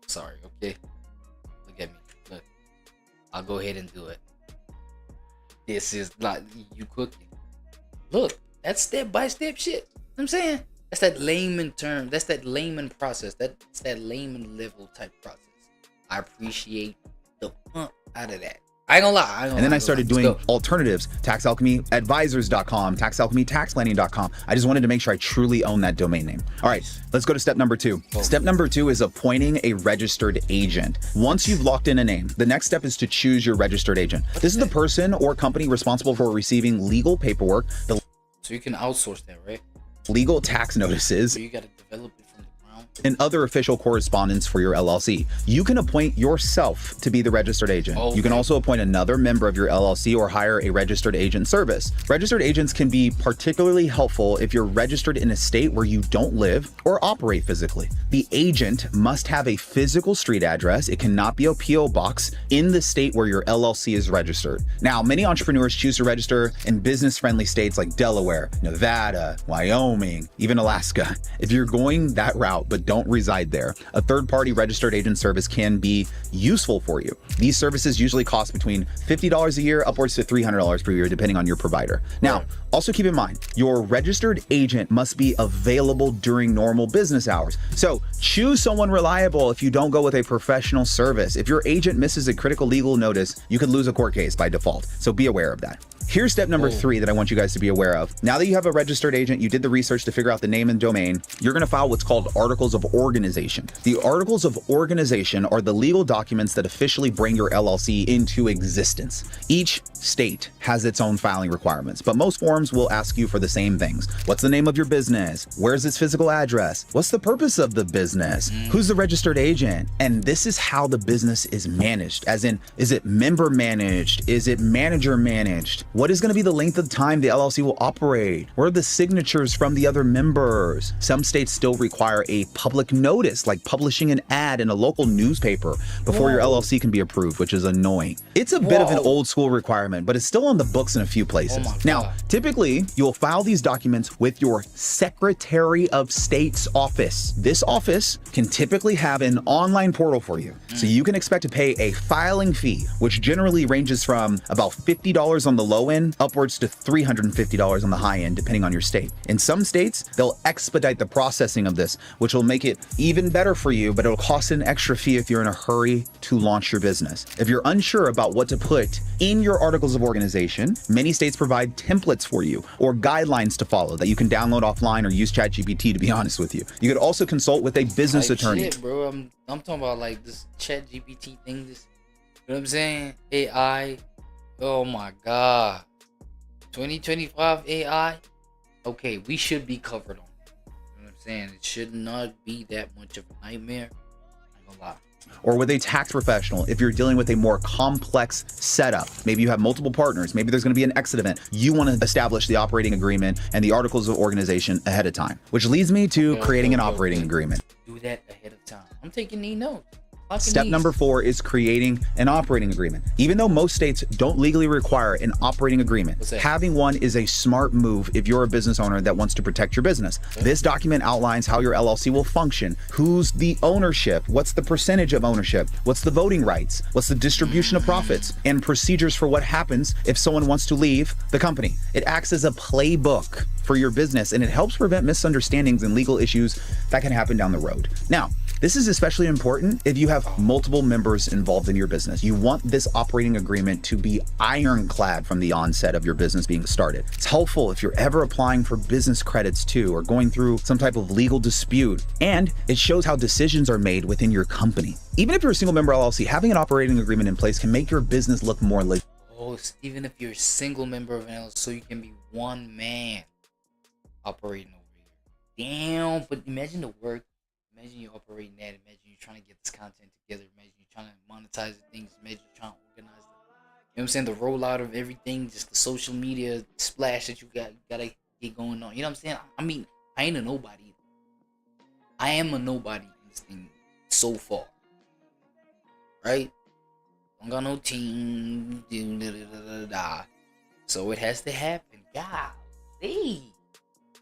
Sorry, okay? Look at me. Look. I'll go ahead and do it. This is not you cooking. Look, that's step-by-step shit. You know what I'm saying? That's that layman term. That's that layman process. That's that layman level type process. I appreciate the pump out of that. I ain't gonna lie. And then I started doing alternatives, taxalchemyadvisors.com, taxalchemytaxplanning.com. I just wanted to make sure I truly own that domain name. All right, let's go to step number two. Step number two is appointing a registered agent. Once you've locked in a name, the next step is to choose your registered agent. This is the person or company responsible for receiving legal paperwork, so you can outsource that, right? Legal tax notices, So you gotta develop it from the ground. and other official correspondence for your LLC. You can appoint yourself to be the registered agent. You can also appoint another member of your LLC or hire a registered agent service. Registered agents can be particularly helpful if you're registered in a state where you don't live or operate physically. The agent must have a physical street address. It cannot be a PO box in the state where your LLC is registered. Now, many entrepreneurs choose to register in business-friendly states like Delaware, Nevada, Wyoming, even Alaska. If you're going that route but don't reside there, a third-party registered agent service can be useful for you. These services usually cost between $50 a year upwards to $300 per year, depending on your provider. Now, also keep in mind, your registered agent must be available during normal business hours. So choose someone reliable if you don't go with a professional service. If your agent misses a critical legal notice, you could lose a court case by default. So be aware of that. Here's step number three that I want you guys to be aware of. Now that you have a registered agent, you did the research to figure out the name and domain, you're going to file what's called Articles of Organization. The Articles of Organization are the legal documents that officially bring your LLC into existence. Each state has its own filing requirements, but most forms will ask you for the same things. What's the name of your business? Where's its physical address? What's the purpose of the business? Who's the registered agent? And this is how the business is managed, as in, is it member managed? Is it manager managed? What is going to be the length of time the LLC will operate? Where are the signatures from the other members? Some states still require a public notice, like publishing an ad in a local newspaper before your LLC can be approved, which is annoying. It's a bit of an old school requirement, but it's still on the books in a few places. Now, typically, you'll file these documents with your Secretary of State's office. This office can typically have an online portal for you, so you can expect to pay a filing fee, which generally ranges from about $50 on the low end upwards to $350 on the high end, depending on your state. In some states, they'll expedite the processing of this, which will make it even better for you, but it'll cost an extra fee if you're in a hurry to launch your business. If you're unsure about what to put in your articles of organization, many states provide templates for you or guidelines to follow that you can download offline or use ChatGPT, to be honest with you. You could also consult with a business attorney. Shit, bro, I'm talking about like this ChatGPT thing, this, you know what I'm saying? AI. Oh my God. 2025 AI, okay, we should be covered on it. You know what I'm saying? It should not be that much of a nightmare. I'm gonna lie. Or with a tax professional, if you're dealing with a more complex setup, maybe you have multiple partners, maybe there's going to be an exit event, you want to establish the operating agreement and the articles of organization ahead of time, which leads me to creating an operating agreement. Do that ahead of time. I'm taking these notes. Step number 4 is creating an operating agreement. Even though most states don't legally require an operating agreement, having one is a smart move if you're a business owner that wants to protect your business. This document outlines how your LLC will function, who's the ownership, what's the percentage of ownership, what's the voting rights, what's the distribution of profits, and procedures for what happens if someone wants to leave the company. It acts as a playbook for your business, and it helps prevent misunderstandings and legal issues that can happen down the road. Now, this is especially important if you have multiple members involved in your business. You want this operating agreement to be ironclad from the onset of your business being started. It's helpful if you're ever applying for business credits too, or going through some type of legal dispute. And it shows how decisions are made within your company. Even if you're a single member LLC, having an operating agreement in place can make your business look more legit. Oh, even if you're a single member of an LLC, so you can be one man operating over here. Damn, but imagine the work. Imagine you're operating that. Imagine you're trying to get this content together. Imagine you're trying to monetize the things. Imagine you're trying to organize it. You know what I'm saying? The rollout of everything, just the social media splash that you gotta get going on. You know what I'm saying? I mean, I ain't a nobody. I am a nobody in this thing so far. Right? Don't got no team. So it has to happen. Golly.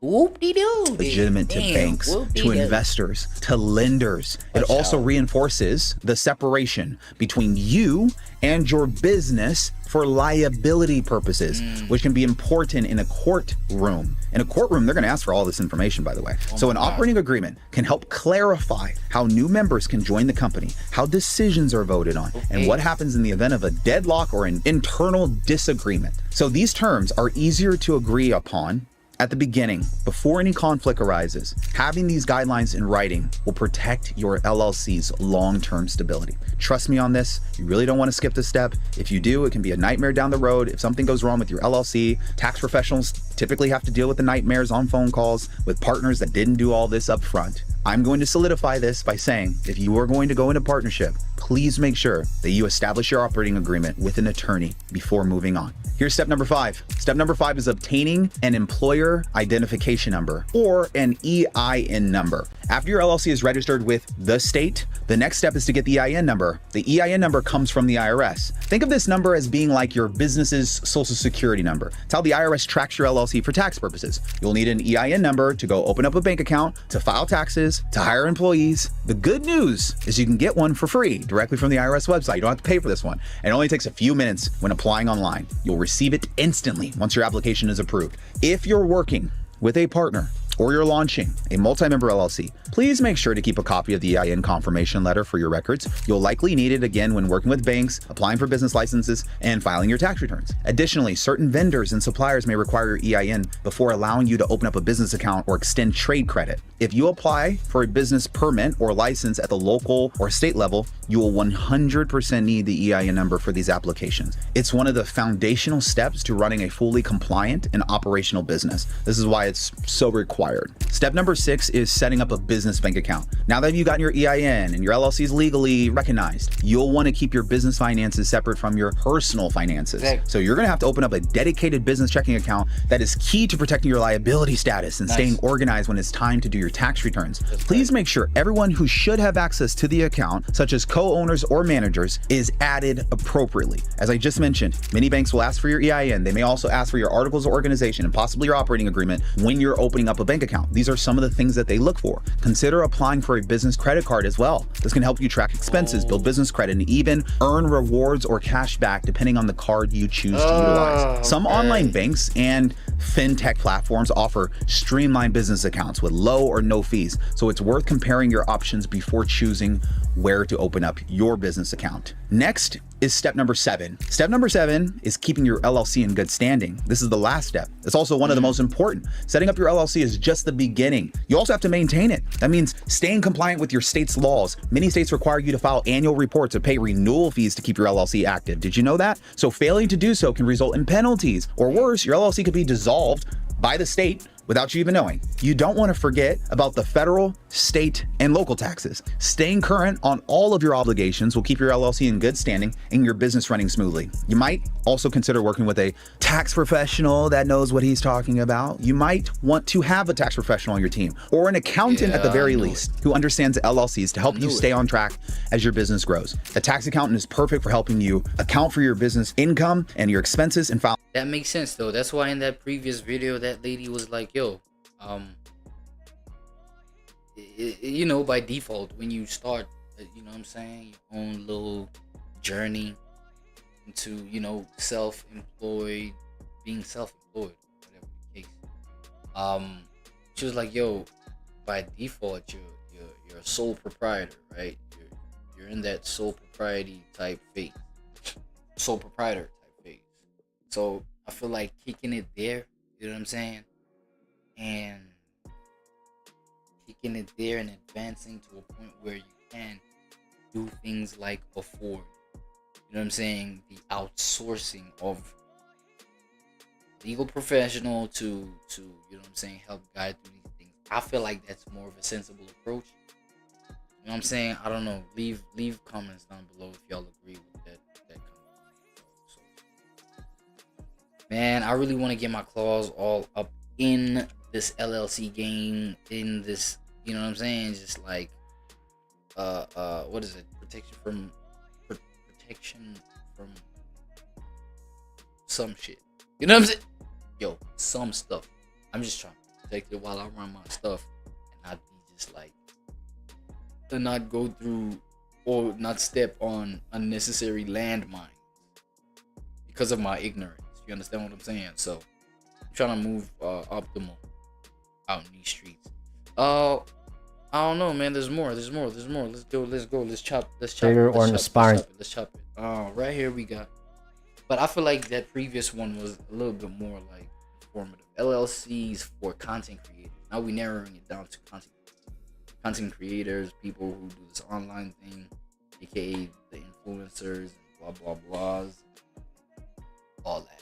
Whoop-de-doo. Legitimate to banks, to investors, to lenders. It also reinforces the separation between you and your business for liability purposes, which can be important in a courtroom. In a courtroom, they're going to ask for all this information, by the way. So an operating agreement can help clarify how new members can join the company, how decisions are voted on, and what happens in the event of a deadlock or an internal disagreement. So these terms are easier to agree upon at the beginning, before any conflict arises. Having these guidelines in writing will protect your LLC's long-term stability. Trust me on this, you really don't want to skip this step. If you do, it can be a nightmare down the road. If something goes wrong with your LLC, tax professionals typically have to deal with the nightmares on phone calls with partners that didn't do all this up front. I'm going to solidify this by saying, if you are going to go into partnership, please make sure that you establish your operating agreement with an attorney before moving on. Here's step number 5. Step number 5 is obtaining an employer identification number, or an EIN number. After your LLC is registered with the state, the next step is to get the EIN number. The EIN number comes from the IRS. Think of this number as being like your business's social security number. It's how the IRS tracks your LLC for tax purposes. You'll need an EIN number to go open up a bank account, to file taxes, to hire employees. The good news is you can get one for free directly from the IRS website. You don't have to pay for this one. And it only takes a few minutes when applying online. You'll receive it instantly once your application is approved. If you're working with a partner or you're launching a multi-member LLC, please make sure to keep a copy of the EIN confirmation letter for your records. You'll likely need it again when working with banks, applying for business licenses, and filing your tax returns. Additionally, certain vendors and suppliers may require your EIN before allowing you to open up a business account or extend trade credit. If you apply for a business permit or license at the local or state level, you will 100% need the EIN number for these applications. It's one of the foundational steps to running a fully compliant and operational business. This is why it's so required. Step number 6 is setting up a business bank account. Now that you've gotten your EIN and your LLC is legally recognized, you'll want to keep your business finances separate from your personal finances. So you're going to have to open up a dedicated business checking account that is key to protecting your liability status and staying organized when it's time to do your tax returns. Please make sure everyone who should have access to the account, such as co-owners or managers, is added appropriately. As I just mentioned, many banks will ask for your EIN. They may also ask for your articles of organization and possibly your operating agreement when you're opening up a bank account. These are some of the things that they look for. Consider applying for a business credit card as well. This can help you track expenses, build business credit, and even earn rewards or cash back depending on the card you choose to utilize. Some online banks and fintech platforms offer streamlined business accounts with low or no fees, so it's worth comparing your options before choosing where to open up your business account. Next is step number 7. Step number 7 is keeping your LLC in good standing. This is the last step. It's also one of the most important. Setting up your LLC is just the beginning. You also have to maintain it. That means staying compliant with your state's laws. Many states require you to file annual reports or pay renewal fees to keep your LLC active. Did you know that? So failing to do so can result in penalties, or worse, your LLC could be dissolved by the state without you even knowing. You don't want to forget about the federal, state, and local taxes. Staying current on all of your obligations will keep your LLC in good standing and your business running smoothly. You might also consider working with a tax professional that knows what he's talking about. You might want to have a tax professional on your team, or an accountant at the very least who understands LLCs to help you stay on track as your business grows. A tax accountant is perfect for helping you account for your business income and your expenses and file. That makes sense though. That's why in that previous video, that lady was like, yo, you know, by default, when you start, you know what I'm saying, your own little journey into, you know, self-employed, being self-employed, whatever the case. She was like, yo, by default, you're a sole proprietor, right? You're in that sole propriety type phase, sole proprietor type phase. So I feel like kicking it there, you know what I'm saying, and kicking it there and advancing to a point where you can do things like afford, you know what I'm saying, the outsourcing of legal professional to you know what I'm saying, help guide through these things. I feel like that's more of a sensible approach. You know what I'm saying? I don't know. Leave comments down below if y'all agree with that comment. So, man, I really want to get my claws all up in this LLC game, in this, you know what I'm saying? Just like what is it? Protection from some shit. You know what I'm saying? Yo, some stuff. I'm just trying to protect it while I run my stuff and not be just like, to not go through or not step on unnecessary landmines because of my ignorance. You understand what I'm saying? So I'm trying to move optimal out in these streets. I don't know, man. There's more. Let's go. Let's chop it. Right here we got. But I feel like that previous one was a little bit more like informative. LLCs for content creators. Now we narrowing it down to content creators, people who do this online thing, aka the influencers, blah blah blahs, all that.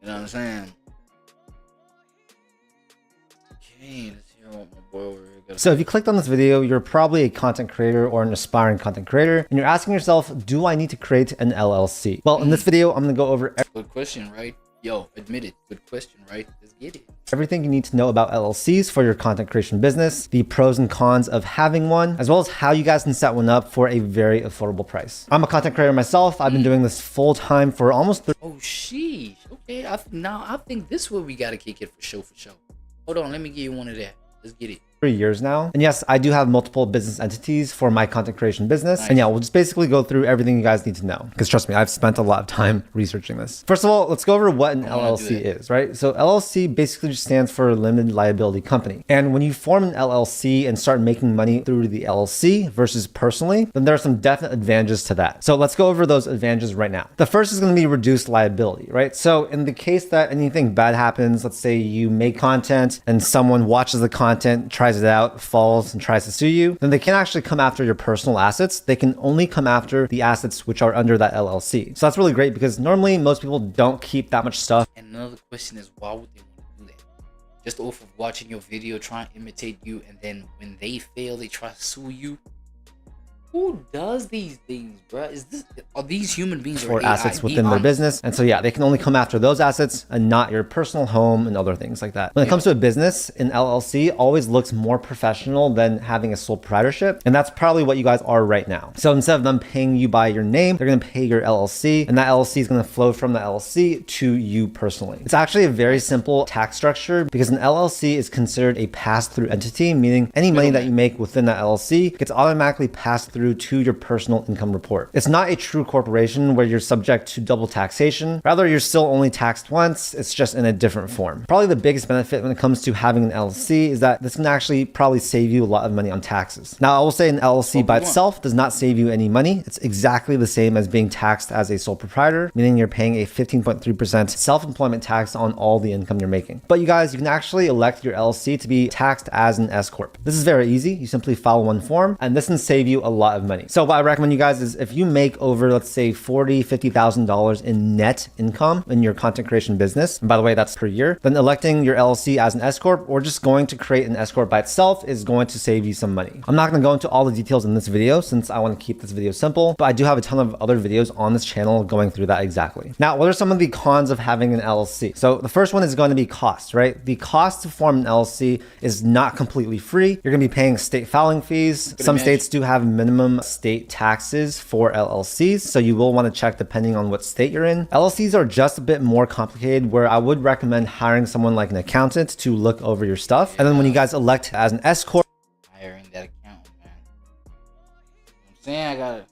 You know what I'm saying? Okay, let's hear what my boy over here got. So if you clicked on this video, you're probably a content creator or an aspiring content creator, and you're asking yourself, do I need to create an LLC? Well, in this video, I'm gonna go over good question, right? Yo, admit it. Good question, right? Let's get it. Everything you need to know about LLCs for your content creation business, the pros and cons of having one, as well as how you guys can set one up for a very affordable price. I'm a content creator myself. I've been doing this full time for almost Oh, sheesh. Okay, I think this is where we gotta kick it for show. Hold on, let me give you one of that. Let's get it. 3 years now. And yes, I do have multiple business entities for my content creation business. And yeah, we'll just basically go through everything you guys need to know. Because trust me, I've spent a lot of time researching this. First of all, let's go over what an LLC is, right? So LLC basically just stands for limited liability company. And when you form an LLC and start making money through the LLC versus personally, then there are some definite advantages to that. So let's go over those advantages right now. The first is going to be reduced liability, right? So in the case that anything bad happens, let's say you make content and someone watches the content, tries it out, falls and tries to sue you, then they can't actually come after your personal assets. They can only come after the assets which are under that LLC. So that's really great because normally most people don't keep that much stuff. And another question is, why would they want to do that? Just off of watching your video, trying to imitate you, and then when they fail, they try to sue you? Who does these things, bro? Are these human beings or assets within their business? And so yeah, they can only come after those assets and not your personal home and other things like that. When it comes to a business, an LLC always looks more professional than having a sole proprietorship, and that's probably what you guys are right now. So instead of them paying you by your name, they're going to pay your LLC, and that LLC is going to flow from the LLC to you personally. It's actually a very simple tax structure because an LLC is considered a pass-through entity, meaning any money that you make within that LLC gets automatically passed through through to your personal income report. It's not a true corporation where you're subject to double taxation. Rather, you're still only taxed once. It's just in a different form. Probably the biggest benefit when it comes to having an LLC is that this can actually probably save you a lot of money on taxes. Now, I will say an LLC by itself does not save you any money. It's exactly the same as being taxed as a sole proprietor, meaning you're paying a 15.3% self-employment tax on all the income you're making. But you guys, you can actually elect your LLC to be taxed as an S Corp. This is very easy. You simply file one form and this can save you a lot of money. So what I recommend you guys is if you make over, let's say $40,000, $50,000 in net income in your content creation business, and by the way, that's per year, then electing your LLC as an S Corp or just going to create an S Corp by itself is going to save you some money. I'm not going to go into all the details in this video since I want to keep this video simple, but I do have a ton of other videos on this channel going through that exactly. Now, what are some of the cons of having an LLC? So the first one is going to be cost, right? The cost to form an LLC is not completely free. You're going to be paying state filing fees. Some states do have minimum state taxes for LLCs, so you will want to check depending on what state you're in. LLCs are just a bit more complicated, where I would recommend hiring someone like an accountant to look over your stuff. And then when you guys elect as an S Corp, hiring that accountant, man. I'm saying I gotta.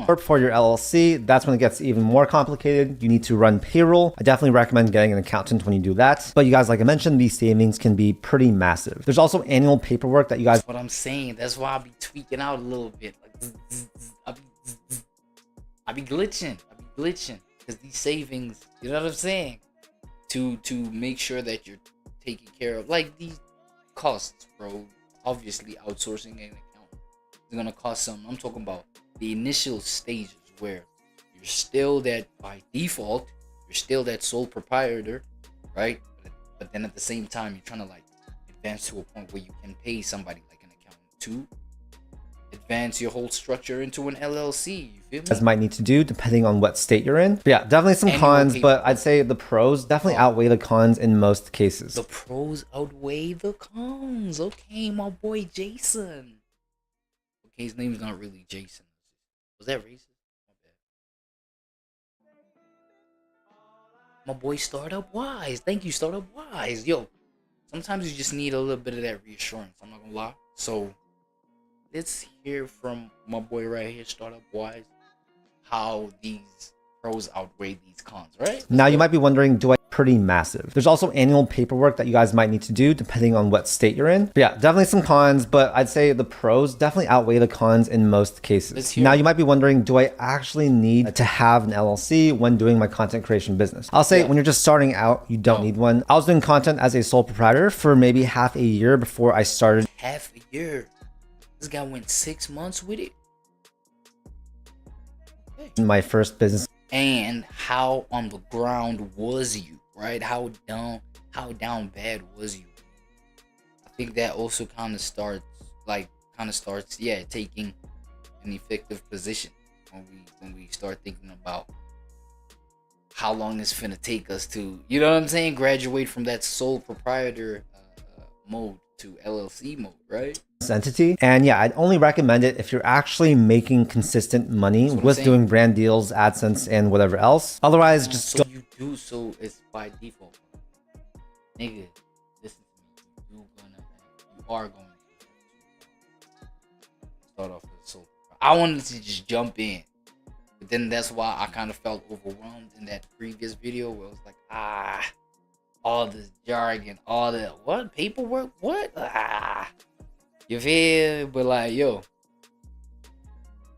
For your LLC, that's when it gets even more complicated. You need to run payroll. I definitely recommend getting an accountant when you do that. But you guys, like I mentioned, these savings can be pretty massive. There's also annual paperwork that you guys. That's what I'm saying. That's why I be tweaking out a little bit. Like, I be glitching. Because these savings, you know what I'm saying? To make sure that you're taking care of, like, these costs, bro. Obviously, outsourcing an accountant is gonna cost something. I'm talking about the initial stages where you're still that, by default, you're still that sole proprietor, right? But then at the same time, you're trying to like advance to a point where you can pay somebody like an accountant to advance your whole structure into an LLC. You feel me? As might need to do depending on what state you're in. But yeah, definitely some cons, but I'd say the pros definitely outweigh the cons in most cases. The pros outweigh the cons. Okay, my boy Jason. Okay, his name's not really Jason. Was that racist? My boy Startup Wise. Thank you, Startup Wise. Yo, sometimes you just need a little bit of that reassurance. I'm not gonna lie. So let's hear from my boy right here, Startup Wise, how these pros outweigh these cons, right? Now you might be wondering, do I pretty massive? There's also annual paperwork that you guys might need to do depending on what state you're in. But yeah, definitely some cons, but I'd say the pros definitely outweigh the cons in most cases. Now you might be wondering, do I actually need to have an LLC when doing my content creation business? I'll say when you're just starting out, you don't need one. I was doing content as a sole proprietor for maybe half a year before I started. Half a year? This guy went 6 months with it? My first business. And how on the ground was you, right? How down bad was you? I think that also kind of starts taking an effective position when we start thinking about how long it's finna take us to, you know what I'm saying, graduate from that sole proprietor mode to LLC mode, right? Entity. And yeah, I'd only recommend it if you're actually making consistent money with doing brand deals, AdSense, and whatever else. Otherwise, just so you do so it's by default. Nigga, listen to me. You are going to start off with so I wanted to just jump in. But then that's why I kind of felt overwhelmed in that previous video where it was like, all this jargon, all the what paperwork, what? You feel? But like, yo,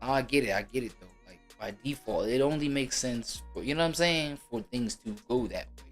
I get it though. Like by default, it only makes sense for, you know what I'm saying, for things to go that way.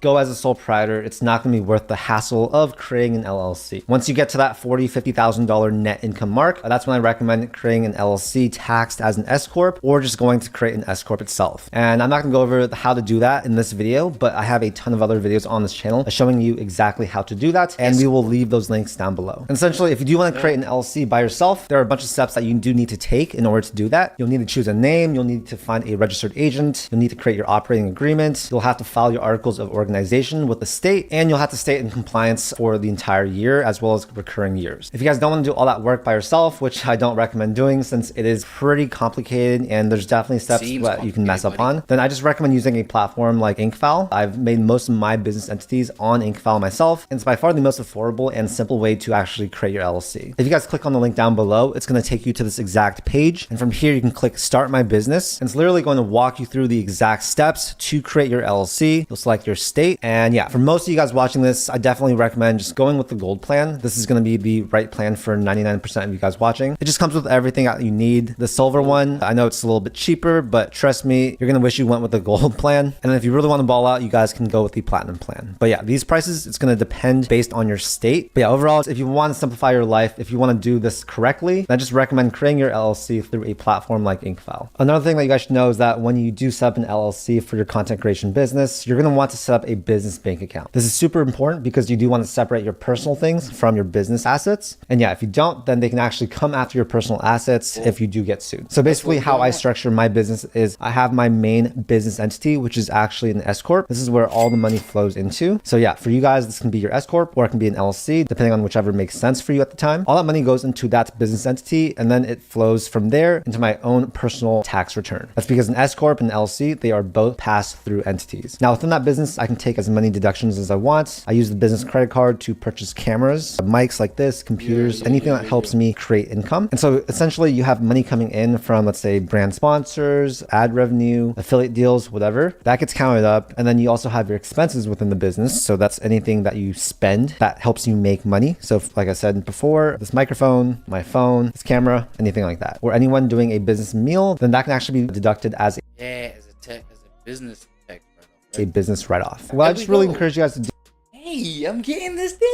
Go as a sole proprietor, it's not going to be worth the hassle of creating an LLC. Once you get to that $40,000, $50,000 net income mark, that's when I recommend creating an LLC taxed as an S Corp or just going to create an S Corp itself. And I'm not going to go over how to do that in this video, but I have a ton of other videos on this channel showing you exactly how to do that. And we will leave those links down below. And essentially, if you do want to create an LLC by yourself, there are a bunch of steps that you do need to take in order to do that. You'll need to choose a name. You'll need to find a registered agent. You'll need to create your operating agreement. You'll have to file your articles of organization organization with the state, and you'll have to stay in compliance for the entire year as well as recurring years. If you guys don't want to do all that work by yourself, which I don't recommend doing since it is pretty complicated and there's definitely steps that you can mess up on, then I just recommend using a platform like InkFile. I've made most of my business entities on InkFile myself, and it's by far the most affordable and simple way to actually create your LLC. If you guys click on the link down below, it's going to take you to this exact page, and from here you can click Start My Business, and it's literally going to walk you through the exact steps to create your LLC. You'll select your state, and yeah, for most of you guys watching this, I definitely recommend just going with the gold plan. This is going to be the right plan for 99% of you guys watching. It just comes with everything that you need. The silver one, I know it's a little bit cheaper, but trust me, you're going to wish you went with the gold plan. And then if you really want to ball out, you guys can go with the platinum plan. But yeah, these prices, it's going to depend based on your state. But yeah, overall, if you want to simplify your life, if you want to do this correctly, I just recommend creating your LLC through a platform like InkFile. Another thing that you guys should know is that when you do set up an LLC for your content creation business, you're going to want to set up a business bank account. This is super important because you do want to separate your personal things from your business assets. And yeah, if you don't, then they can actually come after your personal assets if you do get sued. So basically how I structure my business is I have my main business entity, which is actually an S Corp. This is where all the money flows into. So yeah, for you guys, this can be your S Corp or it can be an LLC, depending on whichever makes sense for you at the time. All that money goes into that business entity and then it flows from there into my own personal tax return. That's because an S Corp and LLC, they are both pass-through entities. Now within that business, I can take as many deductions as I want. I use the business credit card to purchase cameras, mics like this, computers, anything that helps me create income. And so essentially you have money coming in from, let's say, brand sponsors, ad revenue, affiliate deals, whatever. That gets counted up. And then you also have your expenses within the business. So that's anything that you spend that helps you make money. So like I said before, this microphone, my phone, this camera, anything like that. Or anyone doing a business meal, then that can actually be deducted as as a business tech write-off, a business write-off. Well, I just really encourage you guys to do. Hey, I'm getting this thing.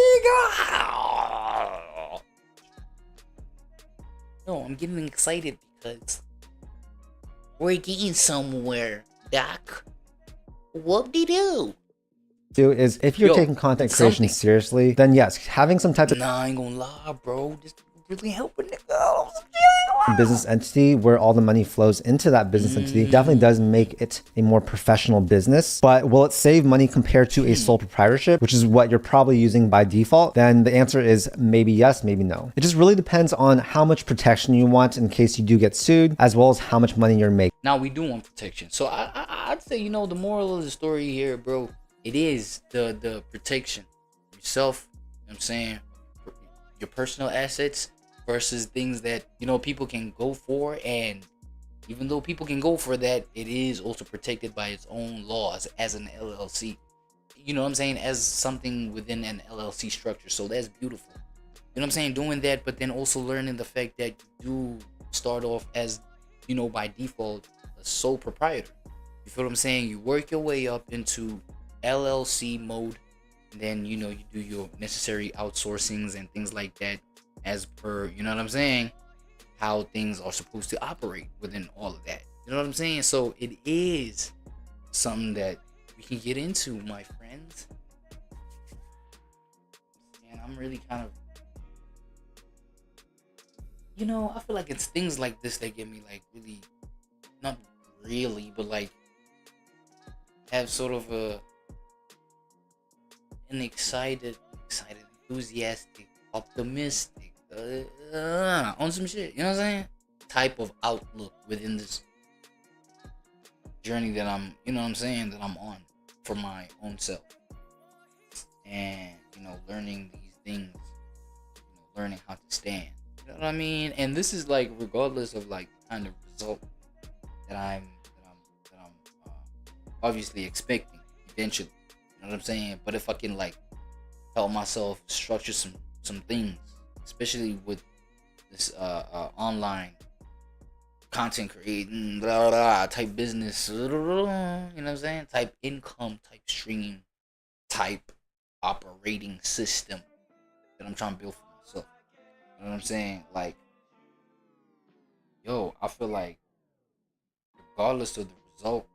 No, I'm getting excited because we're getting somewhere, Doc. Whoop-de-doo. Is if you're taking content creation seriously, then yes, having some type of I ain't gonna lie, bro. This really helping nigga. business entity where all the money flows into that business entity definitely does make it a more professional business. But will it save money compared to a sole proprietorship, which is what you're probably using by default? Then the answer is maybe yes, maybe no. It just really depends on how much protection you want in case you do get sued, as well as how much money you're making. Now we do want protection. So I'd say, you know, the moral of the story here, bro, it is the protection. Yourself, you know what I'm saying? Your personal assets versus things that, you know, people can go for. And even though people can go for that, it is also protected by its own laws as an LLC. You know what I'm saying? As something within an LLC structure. So that's beautiful. You know what I'm saying? Doing that, but then also learning the fact that you do start off as, you know, by default, a sole proprietor. You feel what I'm saying? You work your way up into LLC mode. And then, you know, you do your necessary outsourcings and things like that as per, you know what I'm saying, how things are supposed to operate within all of that. You know what I'm saying? So it is something that we can get into, my friends. And I'm really kind of, you know, I feel like it's things like this that get me like really, not really, but like have sort of an excited, enthusiastic, optimistic, on some shit, you know what I'm saying? Type of outlook within this journey that I'm, you know what I'm saying, that I'm on for my own self. And, you know, learning these things, you know, learning how to stand. You know what I mean? And this is like regardless of like the kind of result that I'm obviously expecting eventually. You know what I'm saying? But if I can like help myself structure some things, especially with this online content creating type business, you know what I'm saying? Type income, type stream, type operating system that I'm trying to build for myself. You know what I'm saying? Like, yo, I feel like regardless of the result,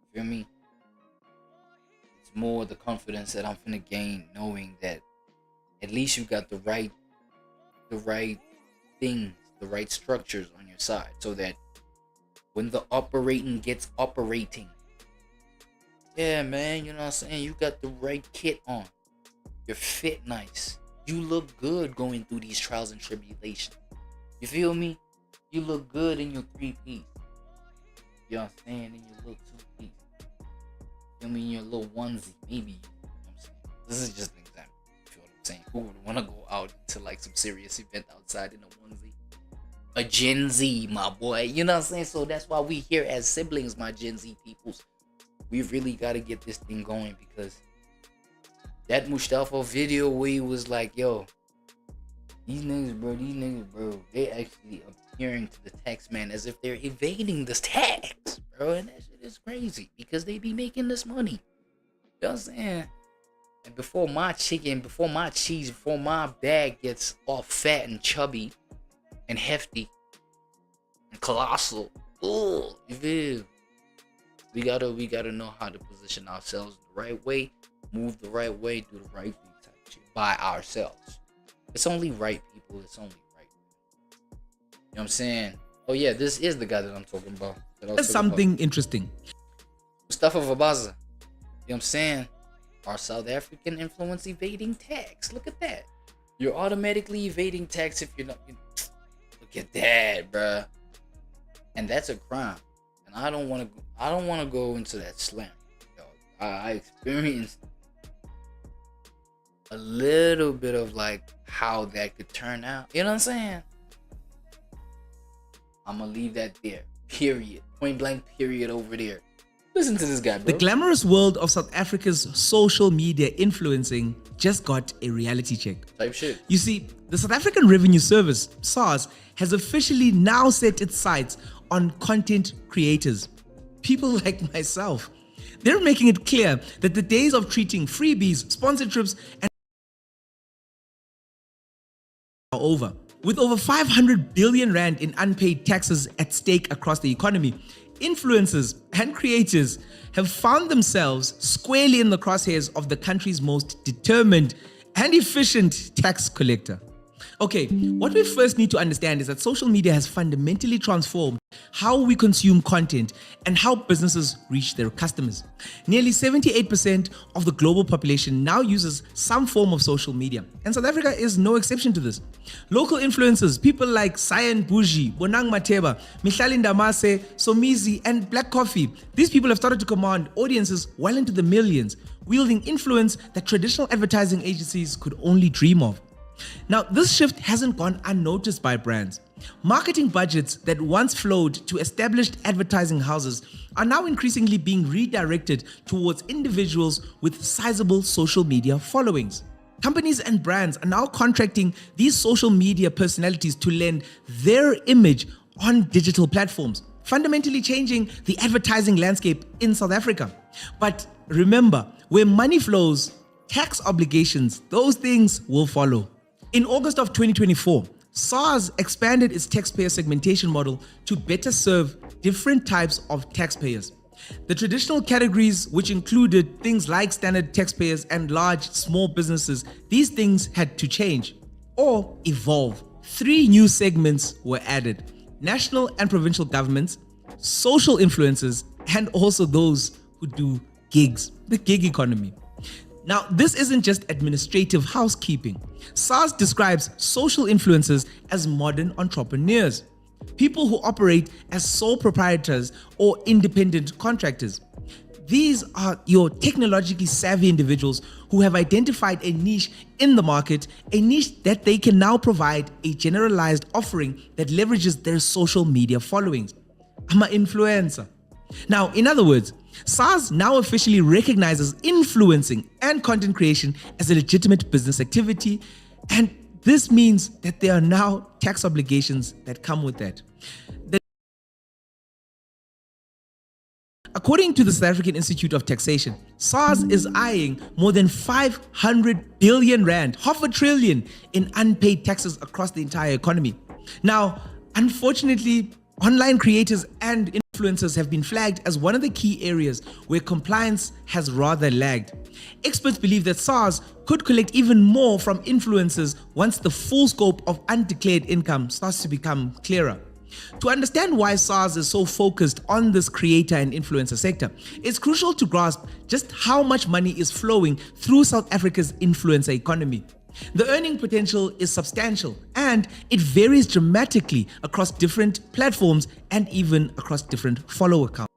you feel me? It's more the confidence that I'm finna gain knowing that at least you got the right things, the right structures on your side, so that when the operating gets operating, Yeah, man, you know what I'm saying? You got the right kit on. You're fit nice. You look good going through these trials and tribulations. You feel me? You look good in your 3-piece. You know what I'm saying? In your little 2-piece. You know what I mean? Your little onesie. Maybe. You know what I'm saying? This is just an example. You feel what I'm saying? Who would want to go out to like some serious event outside in a onesie? A Gen Z, my boy. You know what I'm saying? So that's why we here as siblings, my Gen Z peoples. We really got to get this thing going, because that Mustafa video where he was like, yo, these niggas, bro, they actually appearing to the tax man as if they're evading this tax, bro. And that shit is crazy, because they be making this money. You know what I'm saying? And before my chicken, before my cheese, before my bag gets all fat and chubby and hefty and colossal, oh, you feel? We gotta know how to position ourselves the right way, move the right way, do the right thing type of shit by ourselves. It's only right, people. It's only right. You know what I'm saying? Oh yeah, this is the guy that I'm talking about. That's something interesting. Mustafa Vabaza. You know what I'm saying? Our South African influence evading tax. Look at that. You're automatically evading tax if you're not. Look at that, bruh. And that's a crime. And I don't want to go into that slam. Yo, I experienced a little bit of like how that could turn out. You know what I'm saying? I'm gonna leave that there. Period. Point blank. Period. Over there. Listen to this guy, bro. The glamorous world of South Africa's social media influencing just got a reality check. Type shit. You see, the South African Revenue Service, SARS, has officially now set its sights on content creators. People like myself. They're making it clear that the days of treating freebies, sponsored trips, and are over. With over 500 billion rand in unpaid taxes at stake across the economy, influencers and creators have found themselves squarely in the crosshairs of the country's most determined and efficient tax collector. Okay, what we first need to understand is that social media has fundamentally transformed how we consume content and how businesses reach their customers. Nearly 78% of the global population now uses some form of social media, and South Africa is no exception to this. Local influencers, people like Cyan Bougie, Bonang Mateba, Mihlali Ndamase, Somizi, and Black Coffee, these people have started to command audiences well into the millions, wielding influence that traditional advertising agencies could only dream of. Now, this shift hasn't gone unnoticed by brands. Marketing budgets that once flowed to established advertising houses are now increasingly being redirected towards individuals with sizable social media followings. Companies and brands are now contracting these social media personalities to lend their image on digital platforms, fundamentally changing the advertising landscape in South Africa. But remember, where money flows, tax obligations, those things will follow. In August of 2024, SARS expanded its taxpayer segmentation model to better serve different types of taxpayers. The traditional categories, which included things like standard taxpayers and large, small businesses, these things had to change or evolve. 3 new segments were added: national and provincial governments, social influencers, and also those who do gigs, the gig economy. Now, this isn't just administrative housekeeping. SARS describes social influencers as modern entrepreneurs, people who operate as sole proprietors or independent contractors. These are your technologically savvy individuals who have identified a niche in the market, a niche that they can now provide a generalized offering that leverages their social media followings. I'm an influencer. Now, in other words, SARS now officially recognizes influencing and content creation as a legitimate business activity, and this means that there are now tax obligations that come with that. According to the South African Institute of Taxation, SARS is eyeing more than 500 billion rand, half a trillion, in unpaid taxes across the entire economy. Now, unfortunately, online creators and influencers have been flagged as one of the key areas where compliance has rather lagged. Experts believe that SARS could collect even more from influencers once the full scope of undeclared income starts to become clearer. To understand why SARS is so focused on this creator and influencer sector, it's crucial to grasp just how much money is flowing through South Africa's influencer economy. The earning potential is substantial, and it varies dramatically across different platforms and even across different follower accounts.